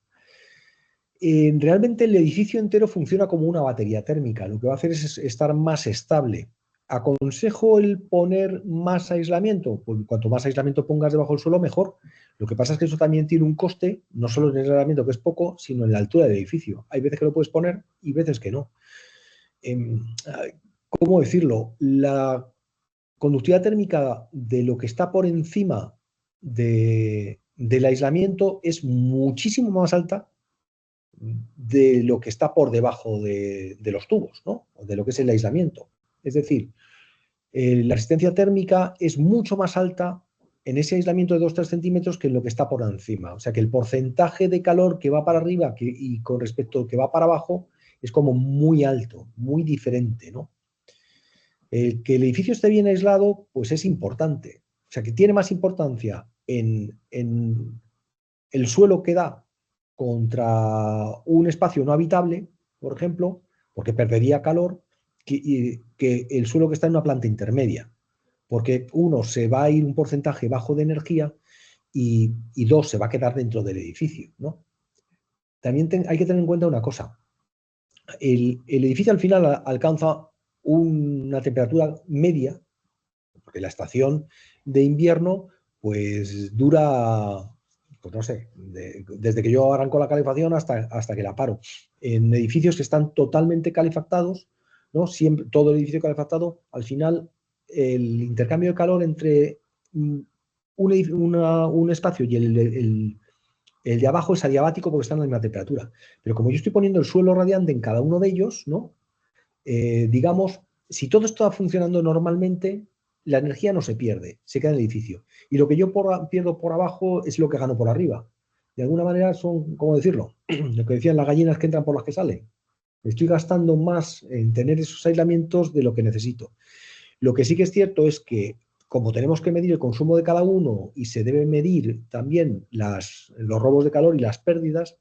Realmente el edificio entero funciona como una batería térmica. Lo que va a hacer es estar más estable. ¿Aconsejo el poner más aislamiento? Pues cuanto más aislamiento pongas debajo del suelo, mejor. Lo que pasa es que eso también tiene un coste, no solo en el aislamiento, que es poco, sino en la altura del edificio. Hay veces que lo puedes poner y veces que no. Em, ¿Cómo decirlo? La conductividad térmica de lo que está por encima del aislamiento es muchísimo más alta de lo que está por debajo de los tubos, ¿no? O de lo que es el aislamiento. Es decir, la resistencia térmica es mucho más alta en ese aislamiento de 2 3 centímetros que en lo que está por encima. O sea que el porcentaje de calor que va para arriba y con respecto al que va para abajo es como muy alto, muy diferente, ¿no? Que el edificio esté bien aislado, pues es importante. O sea que tiene más importancia en el suelo que da contra un espacio no habitable, por ejemplo, porque perdería calor, que el suelo que está en una planta intermedia. Porque uno, se va a ir un porcentaje bajo de energía y dos, se va a quedar dentro del edificio, ¿no? También hay que tener en cuenta una cosa. El edificio al final alcanza una temperatura media, porque la estación de invierno pues dura pues no sé, desde que yo arranco la calefacción hasta que la paro. En edificios que están totalmente calefactados, ¿no? Siempre, todo el edificio calefactado, al final el intercambio de calor entre un espacio y el de abajo es adiabático porque están a la misma temperatura. Pero como yo estoy poniendo el suelo radiante en cada uno de ellos, ¿no? Digamos, si todo está funcionando normalmente, la energía no se pierde, se queda en el edificio. Y lo que yo pierdo por abajo es lo que gano por arriba. De alguna manera son, ¿cómo decirlo? Lo que decían las gallinas que entran por las que salen. Estoy gastando más en tener esos aislamientos de lo que necesito. Lo que sí que es cierto es que como tenemos que medir el consumo de cada uno y se debe medir también los robos de calor y las pérdidas,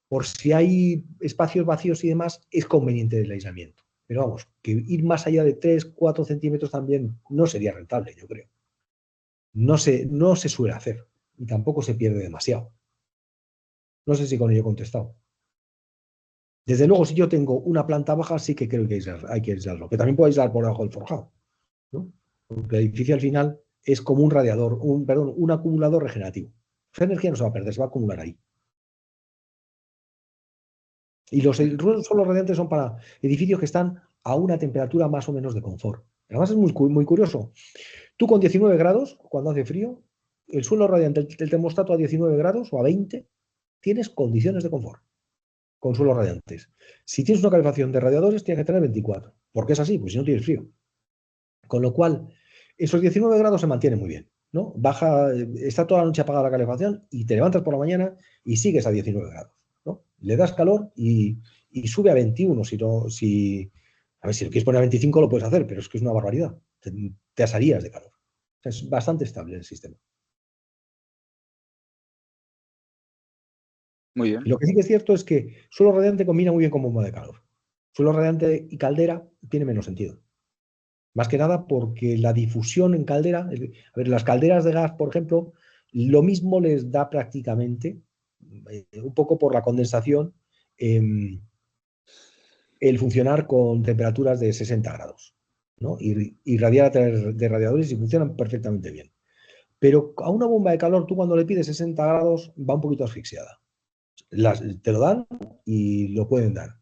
por si hay espacios vacíos y demás, es conveniente el aislamiento. Pero vamos, que ir más allá de 3 4 centímetros también no sería rentable, yo creo. No se suele hacer y tampoco se pierde demasiado. No sé si con ello he contestado. Desde luego, si yo tengo una planta baja, sí que creo que hay que aislarlo, que también puede aislar por debajo del forjado, ¿no? Porque el edificio al final es como un radiador, perdón, un acumulador regenerativo. Esa energía no se va a perder, se va a acumular ahí. Y los suelos radiantes son para edificios que están a una temperatura más o menos de confort. Además es muy curioso. Tú con 19 grados, cuando hace frío, el suelo radiante, el termostato a 19 grados o a 20, tienes condiciones de confort con suelos radiantes. Si tienes una calefacción de radiadores, tienes que tener 24, porque es así, pues si no tienes frío. Con lo cual, esos 19 grados se mantienen muy bien, ¿no? Baja, está toda la noche apagada la calefacción y te levantas por la mañana y sigues a 19 grados, ¿no? Le das calor y sube a 21 a ver, si lo quieres poner a 25 lo puedes hacer, pero es que es una barbaridad. Te asarías de calor. O sea, es bastante estable el sistema. Muy Y bien. lo que sí que es cierto es que suelo radiante combina muy bien con bomba de calor. Suelo radiante y caldera tiene menos sentido. Más que nada porque la difusión en caldera, a ver, las calderas de gas, por ejemplo, lo mismo les da prácticamente, un poco por la condensación, eh, el funcionar con temperaturas de 60 grados, ¿no? Y radiar a través de radiadores y funcionan perfectamente bien. Pero a una bomba de calor, tú cuando le pides 60 grados, va un poquito asfixiada. Te lo dan y lo pueden dar,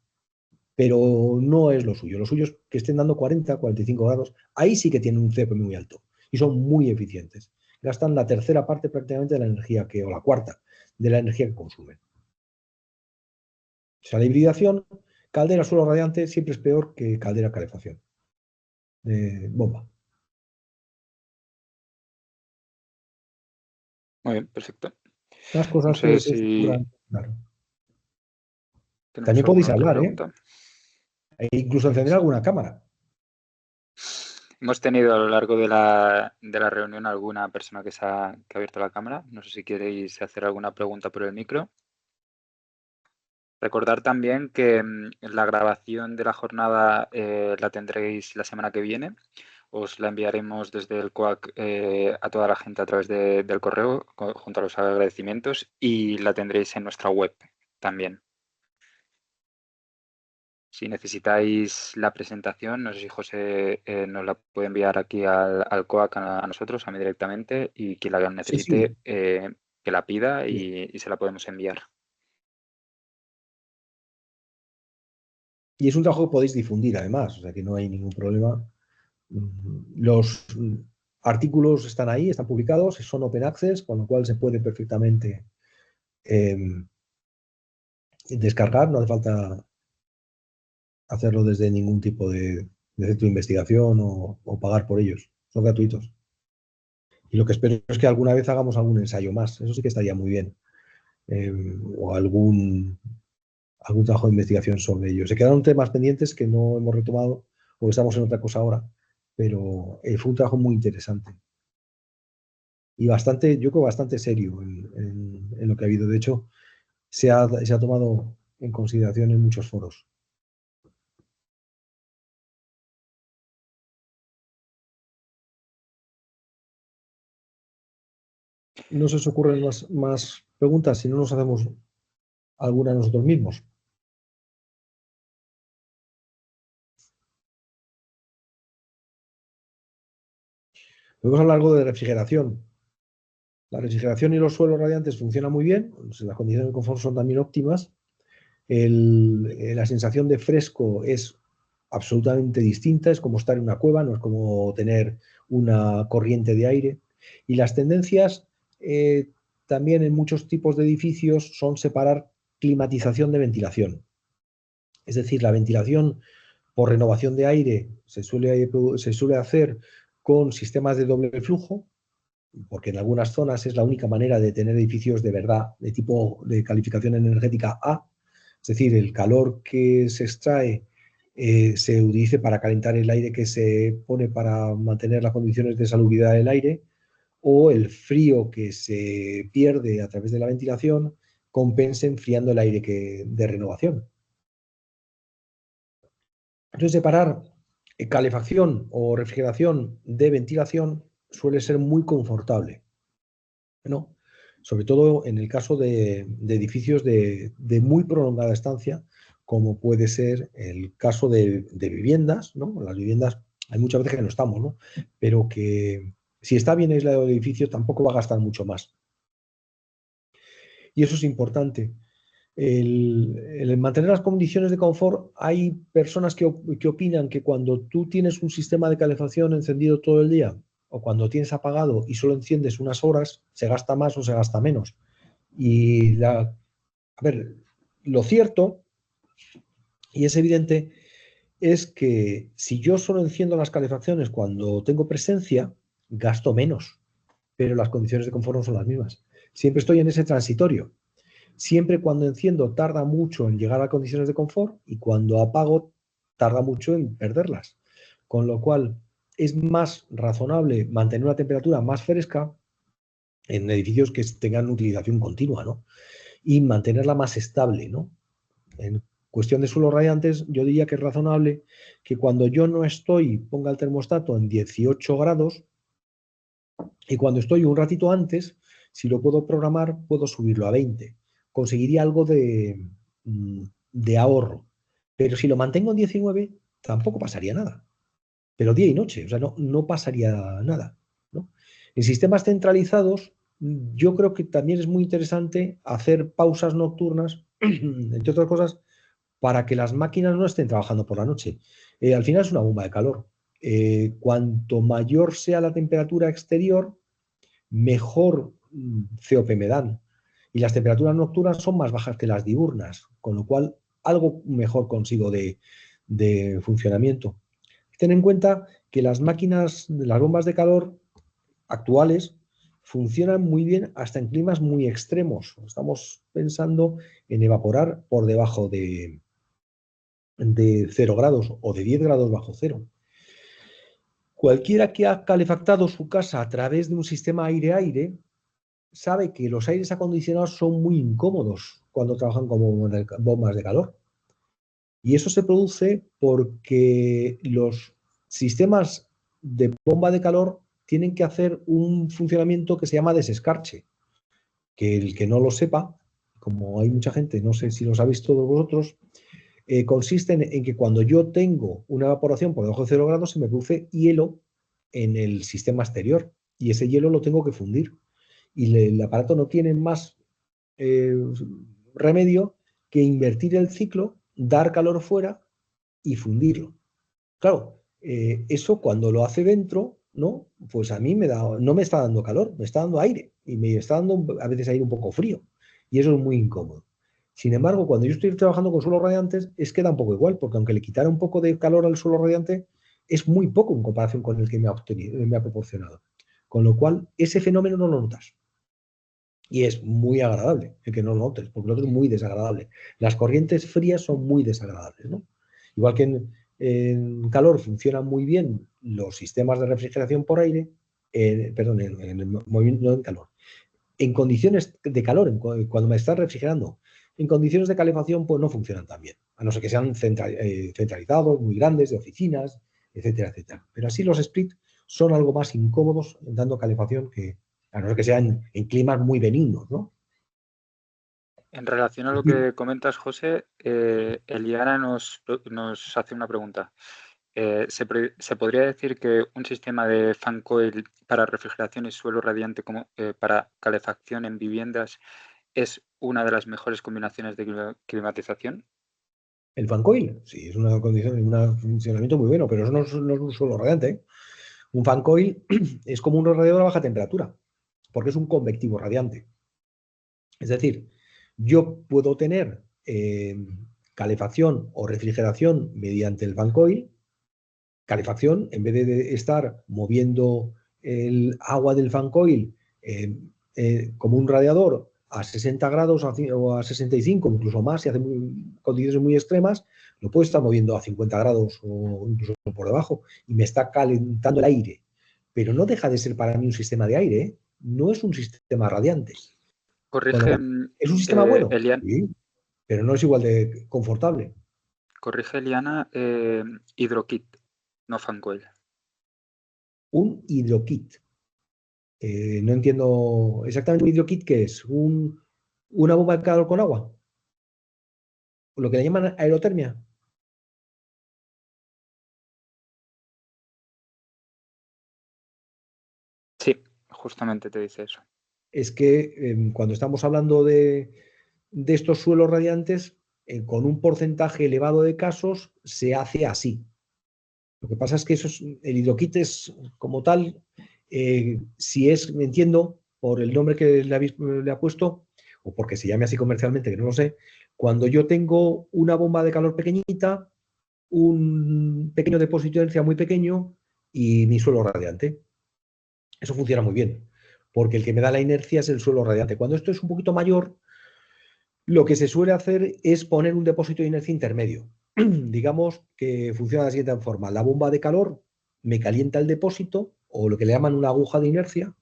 pero no es lo suyo. Lo suyo es que estén dando 40, 45 grados. Ahí sí que tienen un CP muy alto y son muy eficientes. Gastan la tercera parte prácticamente de la energía o la cuarta de la energía que consumen. O sea, la hibridación, caldera suelo radiante, siempre es peor que caldera calefacción. Bomba. Muy bien, perfecto. Las No cosas sé que se si ocurran, claro. tenemos También podéis alguna otra hablar, ¿eh? pregunta. E incluso encender Sí. alguna cámara. Hemos tenido a lo largo de la reunión alguna persona que ha abierto la cámara. No sé si queréis hacer alguna pregunta por el micro. Recordar también que la grabación de la jornada la tendréis la semana que viene. Os la enviaremos desde el COAC a toda la gente a través del correo junto a los agradecimientos y la tendréis en nuestra web también. Si necesitáis la presentación, no sé si José nos la puede enviar aquí al COAC a nosotros, a mí directamente, y quien la Sí, sí. necesite que la pida y se la podemos enviar. Y es un trabajo que podéis difundir además, o sea que no hay ningún problema. Los artículos están ahí, están publicados, son open access, con lo cual se puede perfectamente eh, descargar, no hace falta hacerlo desde ningún tipo de centro de investigación o pagar por ellos, son gratuitos. Y lo que espero es que alguna vez hagamos algún ensayo más, eso sí que estaría muy bien, eh, o algún trabajo de investigación sobre ello. Se quedaron temas pendientes que no hemos retomado porque estamos en otra cosa ahora, pero fue un trabajo muy interesante y bastante, yo creo, bastante serio en lo que ha habido. De hecho, se ha tomado en consideración en muchos foros. No se os ocurren más preguntas si no nos hacemos alguna nosotros mismos. Podemos hablar algo de refrigeración. La refrigeración y los suelos radiantes funcionan muy bien, las condiciones de confort son también óptimas. La sensación de fresco es absolutamente distinta, es como estar en una cueva, no es como tener una corriente de aire. Y las tendencias también en muchos tipos de edificios son separar climatización de ventilación. Es decir, la ventilación por renovación de aire se suele hacer con sistemas de doble flujo, porque en algunas zonas es la única manera de tener edificios de verdad de tipo de calificación energética A, es decir, el calor que se extrae se utilice para calentar el aire que se pone para mantener las condiciones de salubridad del aire, o el frío que se pierde a través de la ventilación compense enfriando el aire de renovación. Entonces, separar calefacción o refrigeración de ventilación suele ser muy confortable, ¿no? Sobre todo en el caso de edificios de muy prolongada estancia, como puede ser el caso de viviendas, ¿no? Las viviendas, hay muchas veces que no estamos, ¿no? Pero que si está bien aislado el edificio, tampoco va a gastar mucho más. Y eso es importante. El mantener las condiciones de confort, hay personas que opinan que cuando tú tienes un sistema de calefacción encendido todo el día o cuando tienes apagado y solo enciendes unas horas, se gasta más o se gasta menos. A ver, lo cierto, y es evidente, es que si yo solo enciendo las calefacciones cuando tengo presencia, gasto menos, pero las condiciones de confort no son las mismas. Siempre estoy en ese transitorio. Siempre cuando enciendo tarda mucho en llegar a condiciones de confort y cuando apago tarda mucho en perderlas. Con lo cual es más razonable mantener una temperatura más fresca en edificios que tengan utilización continua, ¿no? Y mantenerla más estable, ¿no? En cuestión de suelos radiantes, yo diría que es razonable que cuando yo no estoy, ponga el termostato en 18 grados y cuando estoy un ratito antes, si lo puedo programar, puedo subirlo a 20. Conseguiría algo de ahorro. Pero si lo mantengo en 19, tampoco pasaría nada. Pero día y noche, o sea, no pasaría nada, ¿no? En sistemas centralizados, yo creo que también es muy interesante hacer pausas nocturnas, entre otras cosas, para que las máquinas no estén trabajando por la noche. Al final es una bomba de calor. Cuanto mayor sea la temperatura exterior, mejor COP me dan. Y las temperaturas nocturnas son más bajas que las diurnas, con lo cual algo mejor consigo de funcionamiento. Ten en cuenta que las máquinas, las bombas de calor actuales, funcionan muy bien hasta en climas muy extremos. Estamos pensando en evaporar por debajo de 0 grados o de 10 grados bajo cero. Cualquiera que ha calefactado su casa a través de un sistema aire-aire sabe que los aires acondicionados son muy incómodos cuando trabajan como bombas de calor. Y eso se produce porque los sistemas de bomba de calor tienen que hacer un funcionamiento que se llama desescarche, que el que no lo sepa, como hay mucha gente, no sé si lo sabéis todos vosotros, consiste en que cuando yo tengo una evaporación por debajo de 0 grados se me produce hielo en el sistema exterior y ese hielo lo tengo que fundir. Y el aparato no tiene más eh, remedio que invertir el ciclo, dar calor fuera y fundirlo. Claro, eso cuando lo hace dentro, ¿no? Pues a mí no me está dando calor, me está dando aire y me está dando a veces aire un poco frío y eso es muy incómodo. Sin embargo, cuando yo estoy trabajando con suelos radiantes, es que da un poco igual, porque aunque le quitara un poco de calor al suelo radiante, es muy poco en comparación con el que me ha proporcionado. Con lo cual, ese fenómeno no lo notas. Y es muy agradable el que no lo notes, porque lo otro es muy desagradable. Las corrientes frías son muy desagradables, ¿no? Igual que en calor funcionan muy bien los sistemas de refrigeración por aire, perdón, en el movimiento, no en calor. En condiciones de calor, cuando me están refrigerando, en condiciones de calefacción, pues no funcionan tan bien, a no ser que sean centralizados, muy grandes, de oficinas, etcétera, etcétera. Pero así los split son algo más incómodos dando calefacción que, a no ser que sean en climas muy benignos, ¿no? En relación a lo que comentas, José, Eliana nos hace una pregunta. ¿Se podría decir que un sistema de fan coil para refrigeración y suelo radiante como para calefacción en viviendas es una de las mejores combinaciones de climatización? El fan coil, sí, es una condición, un funcionamiento muy bueno, pero eso no es un suelo radiante, ¿eh? Un fan coil es como un radiador a baja temperatura, porque es un convectivo radiante. Es decir, yo puedo tener calefacción o refrigeración mediante el fan coil, calefacción, en vez de estar moviendo el agua del fan coil como un radiador a 60 grados o a 65, incluso más, si hace condiciones muy extremas, lo puedo estar moviendo a 50 grados o incluso por debajo y me está calentando el aire. Pero no deja de ser para mí un sistema de aire, ¿eh? No es un sistema radiante. Con lo Corrige, cual, ¿es un sistema bueno? Eliana, Sí, pero no es igual de confortable. corrige Eliana, HydroKit, no fan coil. Un hidrokit. No entiendo exactamente un hidrokit qué es. Una bomba de calor con agua. Lo que le llaman aerotermia. Sí, justamente te dice eso. Es que cuando estamos hablando de estos suelos radiantes, con un porcentaje elevado de casos se hace así. Lo que pasa es que el hidrokit es como tal, si es, me entiendo, por el nombre que le ha puesto, o porque se llame así comercialmente, que no lo sé, cuando yo tengo una bomba de calor pequeñita, un pequeño depósito de inercia muy pequeño y mi suelo radiante. Eso funciona muy bien, porque el que me da la inercia es el suelo radiante. Cuando esto es un poquito mayor, lo que se suele hacer es poner un depósito de inercia intermedio. Digamos que funciona de la siguiente forma. La bomba de calor me calienta el depósito, o lo que le llaman una aguja de inercia,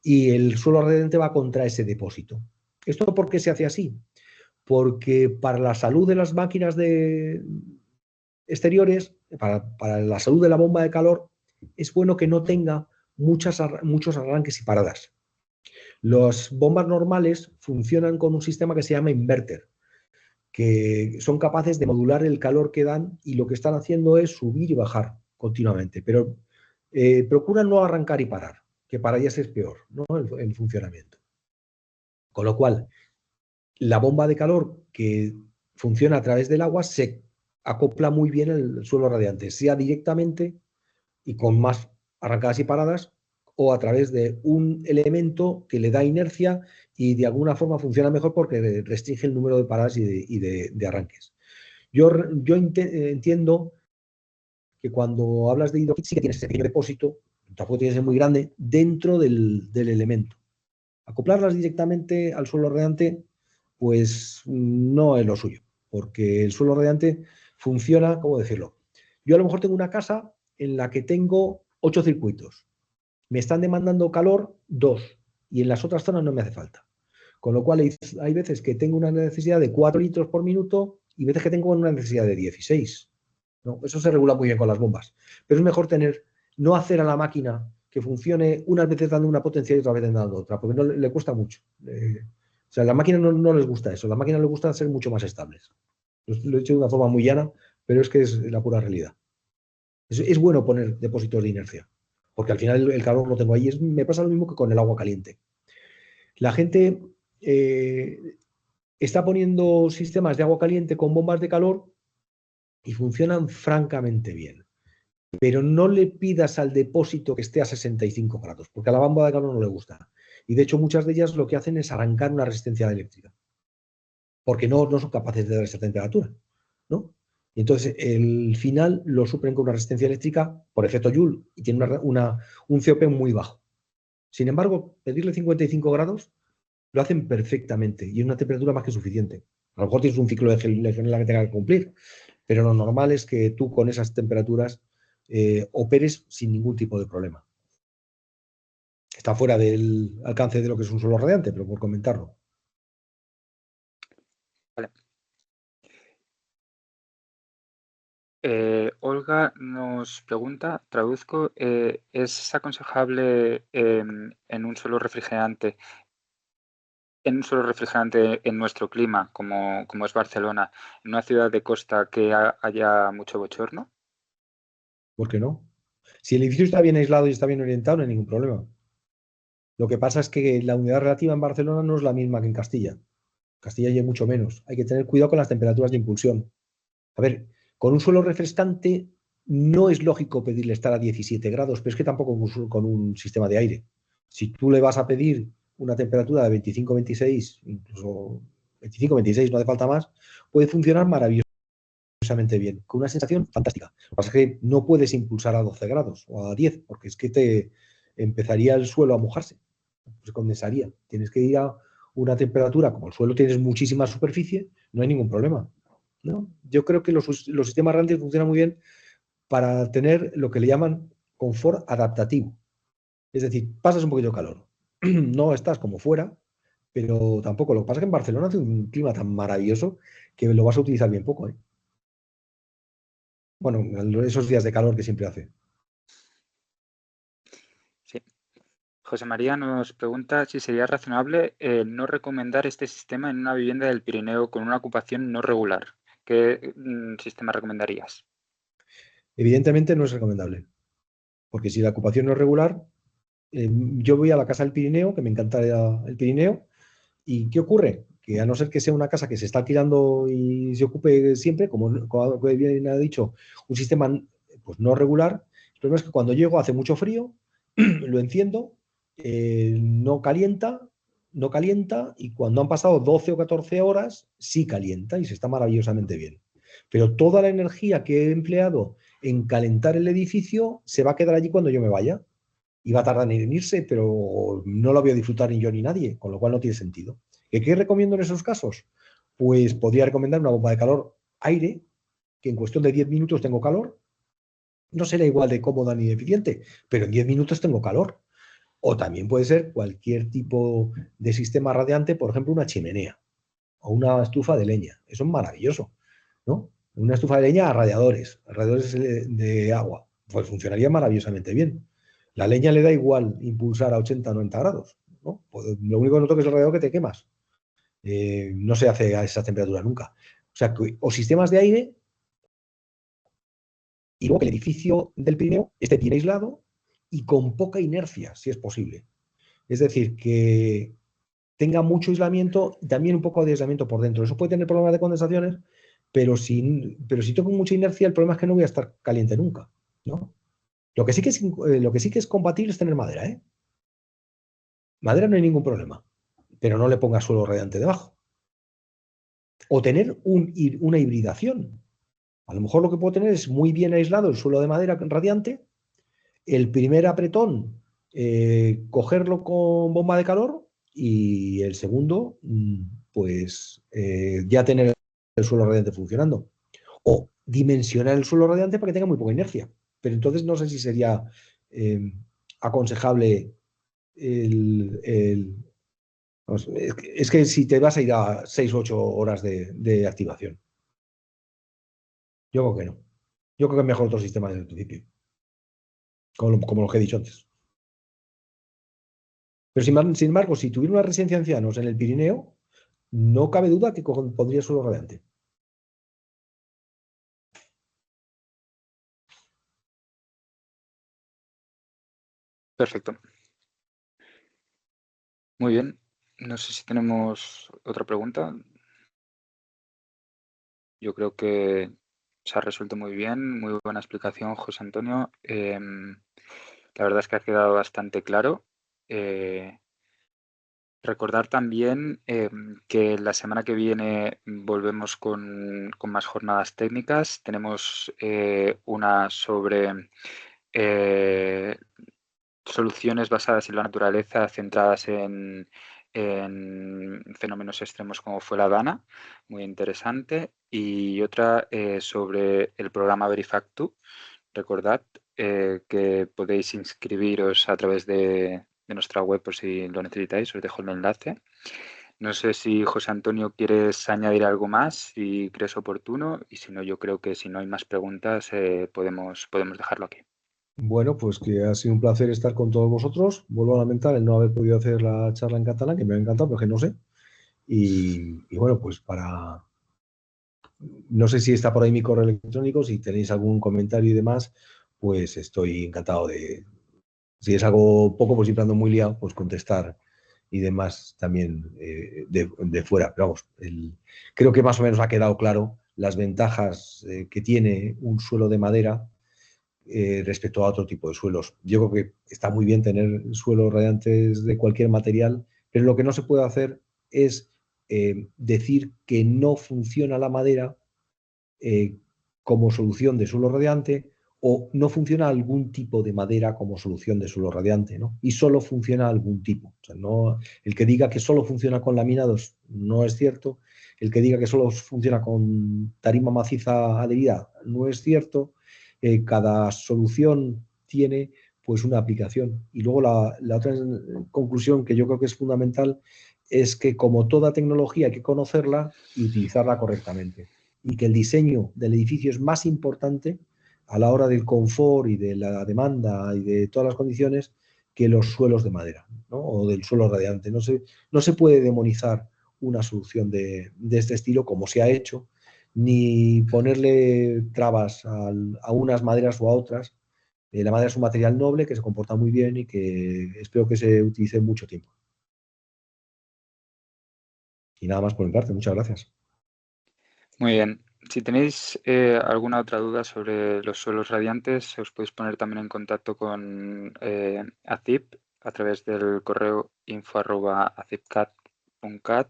y el suelo radiante va contra ese depósito. ¿Esto por qué se hace así? Porque para la salud de las máquinas exteriores, para la salud de la bomba de calor, es bueno que no tenga muchos arranques y paradas. Las bombas normales funcionan con un sistema que se llama inverter, que son capaces de modular el calor que dan y lo que están haciendo es subir y bajar continuamente, pero procuran no arrancar y parar, que para ellas es peor, ¿no? El funcionamiento. Con lo cual, la bomba de calor que funciona a través del agua se acopla muy bien al suelo radiante, sea directamente y con más arrancadas y paradas, o a través de un elemento que le da inercia y de alguna forma funciona mejor porque restringe el número de paradas y de arranques. Yo entiendo que cuando hablas de hidrokit sí que tienes ese pequeño depósito, tampoco tiene que ser muy grande, dentro del elemento. Acoplarlas directamente al suelo radiante, pues no es lo suyo, porque el suelo radiante funciona, ¿cómo decirlo? Yo a lo mejor tengo una casa en la que tengo 8 circuitos. Me están demandando calor 2 y en las otras zonas no me hace falta. Con lo cual hay veces que tengo una necesidad de 4 litros por minuto y veces que tengo una necesidad de 16. ¿No? Eso se regula muy bien con las bombas. Pero es mejor no hacer a la máquina que funcione unas veces dando una potencia y otras veces dando otra, porque no le cuesta mucho. O sea, a la máquina no les gusta eso, a la máquina le gusta ser mucho más estables. Lo he hecho de una forma muy llana, pero es que es la pura realidad. Es bueno poner depósitos de inercia, porque al final el calor lo tengo ahí. Me pasa lo mismo que con el agua caliente. La gente está poniendo sistemas de agua caliente con bombas de calor y funcionan francamente bien. Pero no le pidas al depósito que esté a 65 grados, porque a la bomba de calor no le gusta. Y de hecho muchas de ellas lo que hacen es arrancar una resistencia eléctrica, porque no son capaces de dar esa temperatura, ¿no? Y entonces el final lo suplen con una resistencia eléctrica por efecto Joule y tiene un COP muy bajo. Sin embargo, pedirle 55 grados lo hacen perfectamente y es una temperatura más que suficiente. A lo mejor tienes un ciclo de legionela que tenga que cumplir, pero lo normal es que tú con esas temperaturas operes sin ningún tipo de problema. Está fuera del alcance de lo que es un suelo radiante, pero por comentarlo. Vale. Olga nos pregunta, traduzco, ¿es aconsejable en un suelo refrigerante en nuestro clima, como es Barcelona, en una ciudad de costa que haya mucho bochorno? ¿Por qué no? Si el edificio está bien aislado y está bien orientado, no hay ningún problema. Lo que pasa es que la humedad relativa en Barcelona no es la misma que en Castilla. Castilla hay mucho menos. Hay que tener cuidado con las temperaturas de impulsión. A ver, con un suelo refrescante no es lógico pedirle estar a 17 grados, pero es que tampoco con un sistema de aire. Si tú le vas a pedir una temperatura de 25-26, incluso 25-26, no hace falta más, puede funcionar maravillosamente bien, con una sensación fantástica. Lo que pasa es que no puedes impulsar a 12 grados o a 10, porque es que te empezaría el suelo a mojarse, se condensaría. Tienes que ir a una temperatura, como el suelo tienes muchísima superficie, no hay ningún problema, ¿no? Yo creo que los sistemas radiantes funcionan muy bien para tener lo que le llaman confort adaptativo. Es decir, pasas un poquito de calor. No estás como fuera, pero tampoco. Lo que pasa es que en Barcelona hace un clima tan maravilloso que lo vas a utilizar bien poco, ¿eh? Bueno, esos días de calor que siempre hace. Sí. José María nos pregunta si sería razonable no recomendar este sistema en una vivienda del Pirineo con una ocupación no regular. ¿Qué sistema recomendarías? Evidentemente no es recomendable, porque si la ocupación no es regular, yo voy a la casa del Pirineo, que me encanta el Pirineo, ¿y qué ocurre? Que a no ser que sea una casa que se está alquilando y se ocupe siempre, como bien ha dicho, un sistema pues, no regular, el problema es que cuando llego hace mucho frío, lo enciendo, no calienta, y cuando han pasado 12 o 14 horas, sí calienta y se está maravillosamente bien. Pero toda la energía que he empleado en calentar el edificio se va a quedar allí cuando yo me vaya. Y va a tardar en irse, pero no lo voy a disfrutar ni yo ni nadie, con lo cual no tiene sentido. ¿Qué recomiendo en esos casos? Pues podría recomendar una bomba de calor aire, que en cuestión de 10 minutos tengo calor. No será igual de cómoda ni de eficiente, pero en 10 minutos tengo calor. O también puede ser cualquier tipo de sistema radiante, por ejemplo, una chimenea o una estufa de leña. Eso es maravilloso, ¿no? Una estufa de leña a radiadores de agua. Pues funcionaría maravillosamente bien. La leña le da igual impulsar a 80 o 90 grados, ¿no? Pues lo único que noto que es el radiador que te quemas. No se hace a esa temperatura nunca. O sea, o sistemas de aire y luego que el edificio del Pirineo esté bien aislado y con poca inercia, si es posible. Es decir, que tenga mucho aislamiento y también un poco de aislamiento por dentro. Eso puede tener problemas de condensaciones, pero si tengo mucha inercia, el problema es que no voy a estar caliente nunca, ¿no? Lo que sí que es compatible es tener madera, ¿eh? Madera no hay ningún problema, pero no le pongas suelo radiante debajo. O tener una hibridación. A lo mejor lo que puedo tener es muy bien aislado el suelo de madera radiante, el primer apretón, cogerlo con bomba de calor, y el segundo, pues ya tener el suelo radiante funcionando. O dimensionar el suelo radiante para que tenga muy poca inercia. Pero entonces no sé si sería eh, aconsejable el. Vamos, es que si te vas a ir a 6 o 8 horas de activación. Yo creo que no. Yo creo que es mejor otro sistema desde el principio, como lo que he dicho antes. Pero sin embargo, si tuviera una residencia de ancianos en el Pirineo, no cabe duda que pondría suelo radiante. Perfecto. Muy bien. No sé si tenemos otra pregunta. Yo creo que se ha resuelto muy bien. Muy buena explicación, José Antonio. La verdad es que ha quedado bastante claro. Recordar también que la semana que viene volvemos con más jornadas técnicas. Tenemos una sobre eh, soluciones basadas en la naturaleza centradas en fenómenos extremos como fue la Dana, muy interesante. Y otra sobre el programa Verifactu. Recordad que podéis inscribiros a través de nuestra web por si lo necesitáis, os dejo el enlace. No sé si José Antonio quieres añadir algo más, si crees oportuno, y si no, yo creo que si no hay más preguntas podemos dejarlo aquí. Bueno, pues que ha sido un placer estar con todos vosotros. Vuelvo a lamentar el no haber podido hacer la charla en catalán, que me ha encantado, pero que no sé. Y bueno, pues no sé si está por ahí mi correo electrónico, si tenéis algún comentario y demás, pues estoy encantado de, si es algo poco, pues siempre ando muy liado, pues contestar y demás también de fuera. Pero vamos, creo que más o menos ha quedado claro las ventajas que tiene un suelo de madera respecto a otro tipo de suelos. Yo creo que está muy bien tener suelos radiantes de cualquier material, pero lo que no se puede hacer es decir que no funciona la madera eh, como solución de suelo radiante o no funciona algún tipo de madera como solución de suelo radiante, ¿no? Y solo funciona algún tipo. O sea, no, el que diga que solo funciona con laminados no es cierto. El que diga que solo funciona con tarima maciza adherida no es cierto. Cada solución tiene pues una aplicación. Y luego la otra conclusión que yo creo que es fundamental es que como toda tecnología hay que conocerla y utilizarla correctamente y que el diseño del edificio es más importante a la hora del confort y de la demanda y de todas las condiciones que los suelos de madera, ¿no? O del suelo radiante. No se puede demonizar una solución de este estilo como se ha hecho, ni ponerle trabas a unas maderas o a otras. La madera es un material noble que se comporta muy bien y que espero que se utilice mucho tiempo. Y nada más por mi parte, muchas gracias. Muy bien. Si tenéis alguna otra duda sobre los suelos radiantes, os podéis poner también en contacto con ACIP a través del correo info@acipcat.cat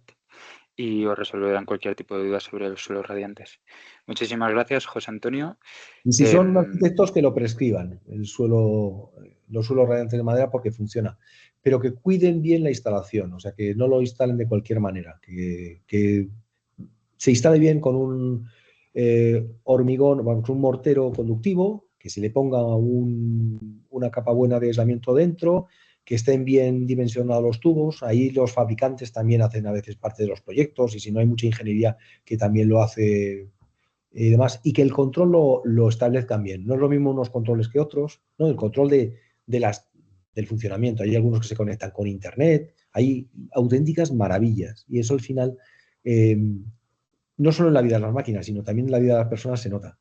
y os resolverán cualquier tipo de duda sobre los suelos radiantes. Muchísimas gracias, José Antonio. Y si son arquitectos que lo prescriban, los suelos radiantes de madera porque funciona, pero que cuiden bien la instalación, o sea, que no lo instalen de cualquier manera, que se instale bien con un hormigón, vamos, un mortero conductivo, que se le ponga una capa buena de aislamiento dentro, que estén bien dimensionados los tubos. Ahí los fabricantes también hacen a veces parte de los proyectos y si no hay mucha ingeniería que también lo hace y demás, y que el control lo establezcan bien. No es lo mismo unos controles que otros, ¿no? El control del funcionamiento. Hay algunos que se conectan con Internet, hay auténticas maravillas y eso al final, eh, no solo en la vida de las máquinas, sino también en la vida de las personas se nota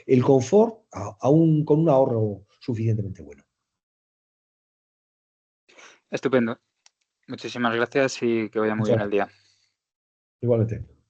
el confort aún con un ahorro suficientemente bueno. Estupendo. Muchísimas gracias y que vaya muy Muchas bien el gracias. día. Igualmente.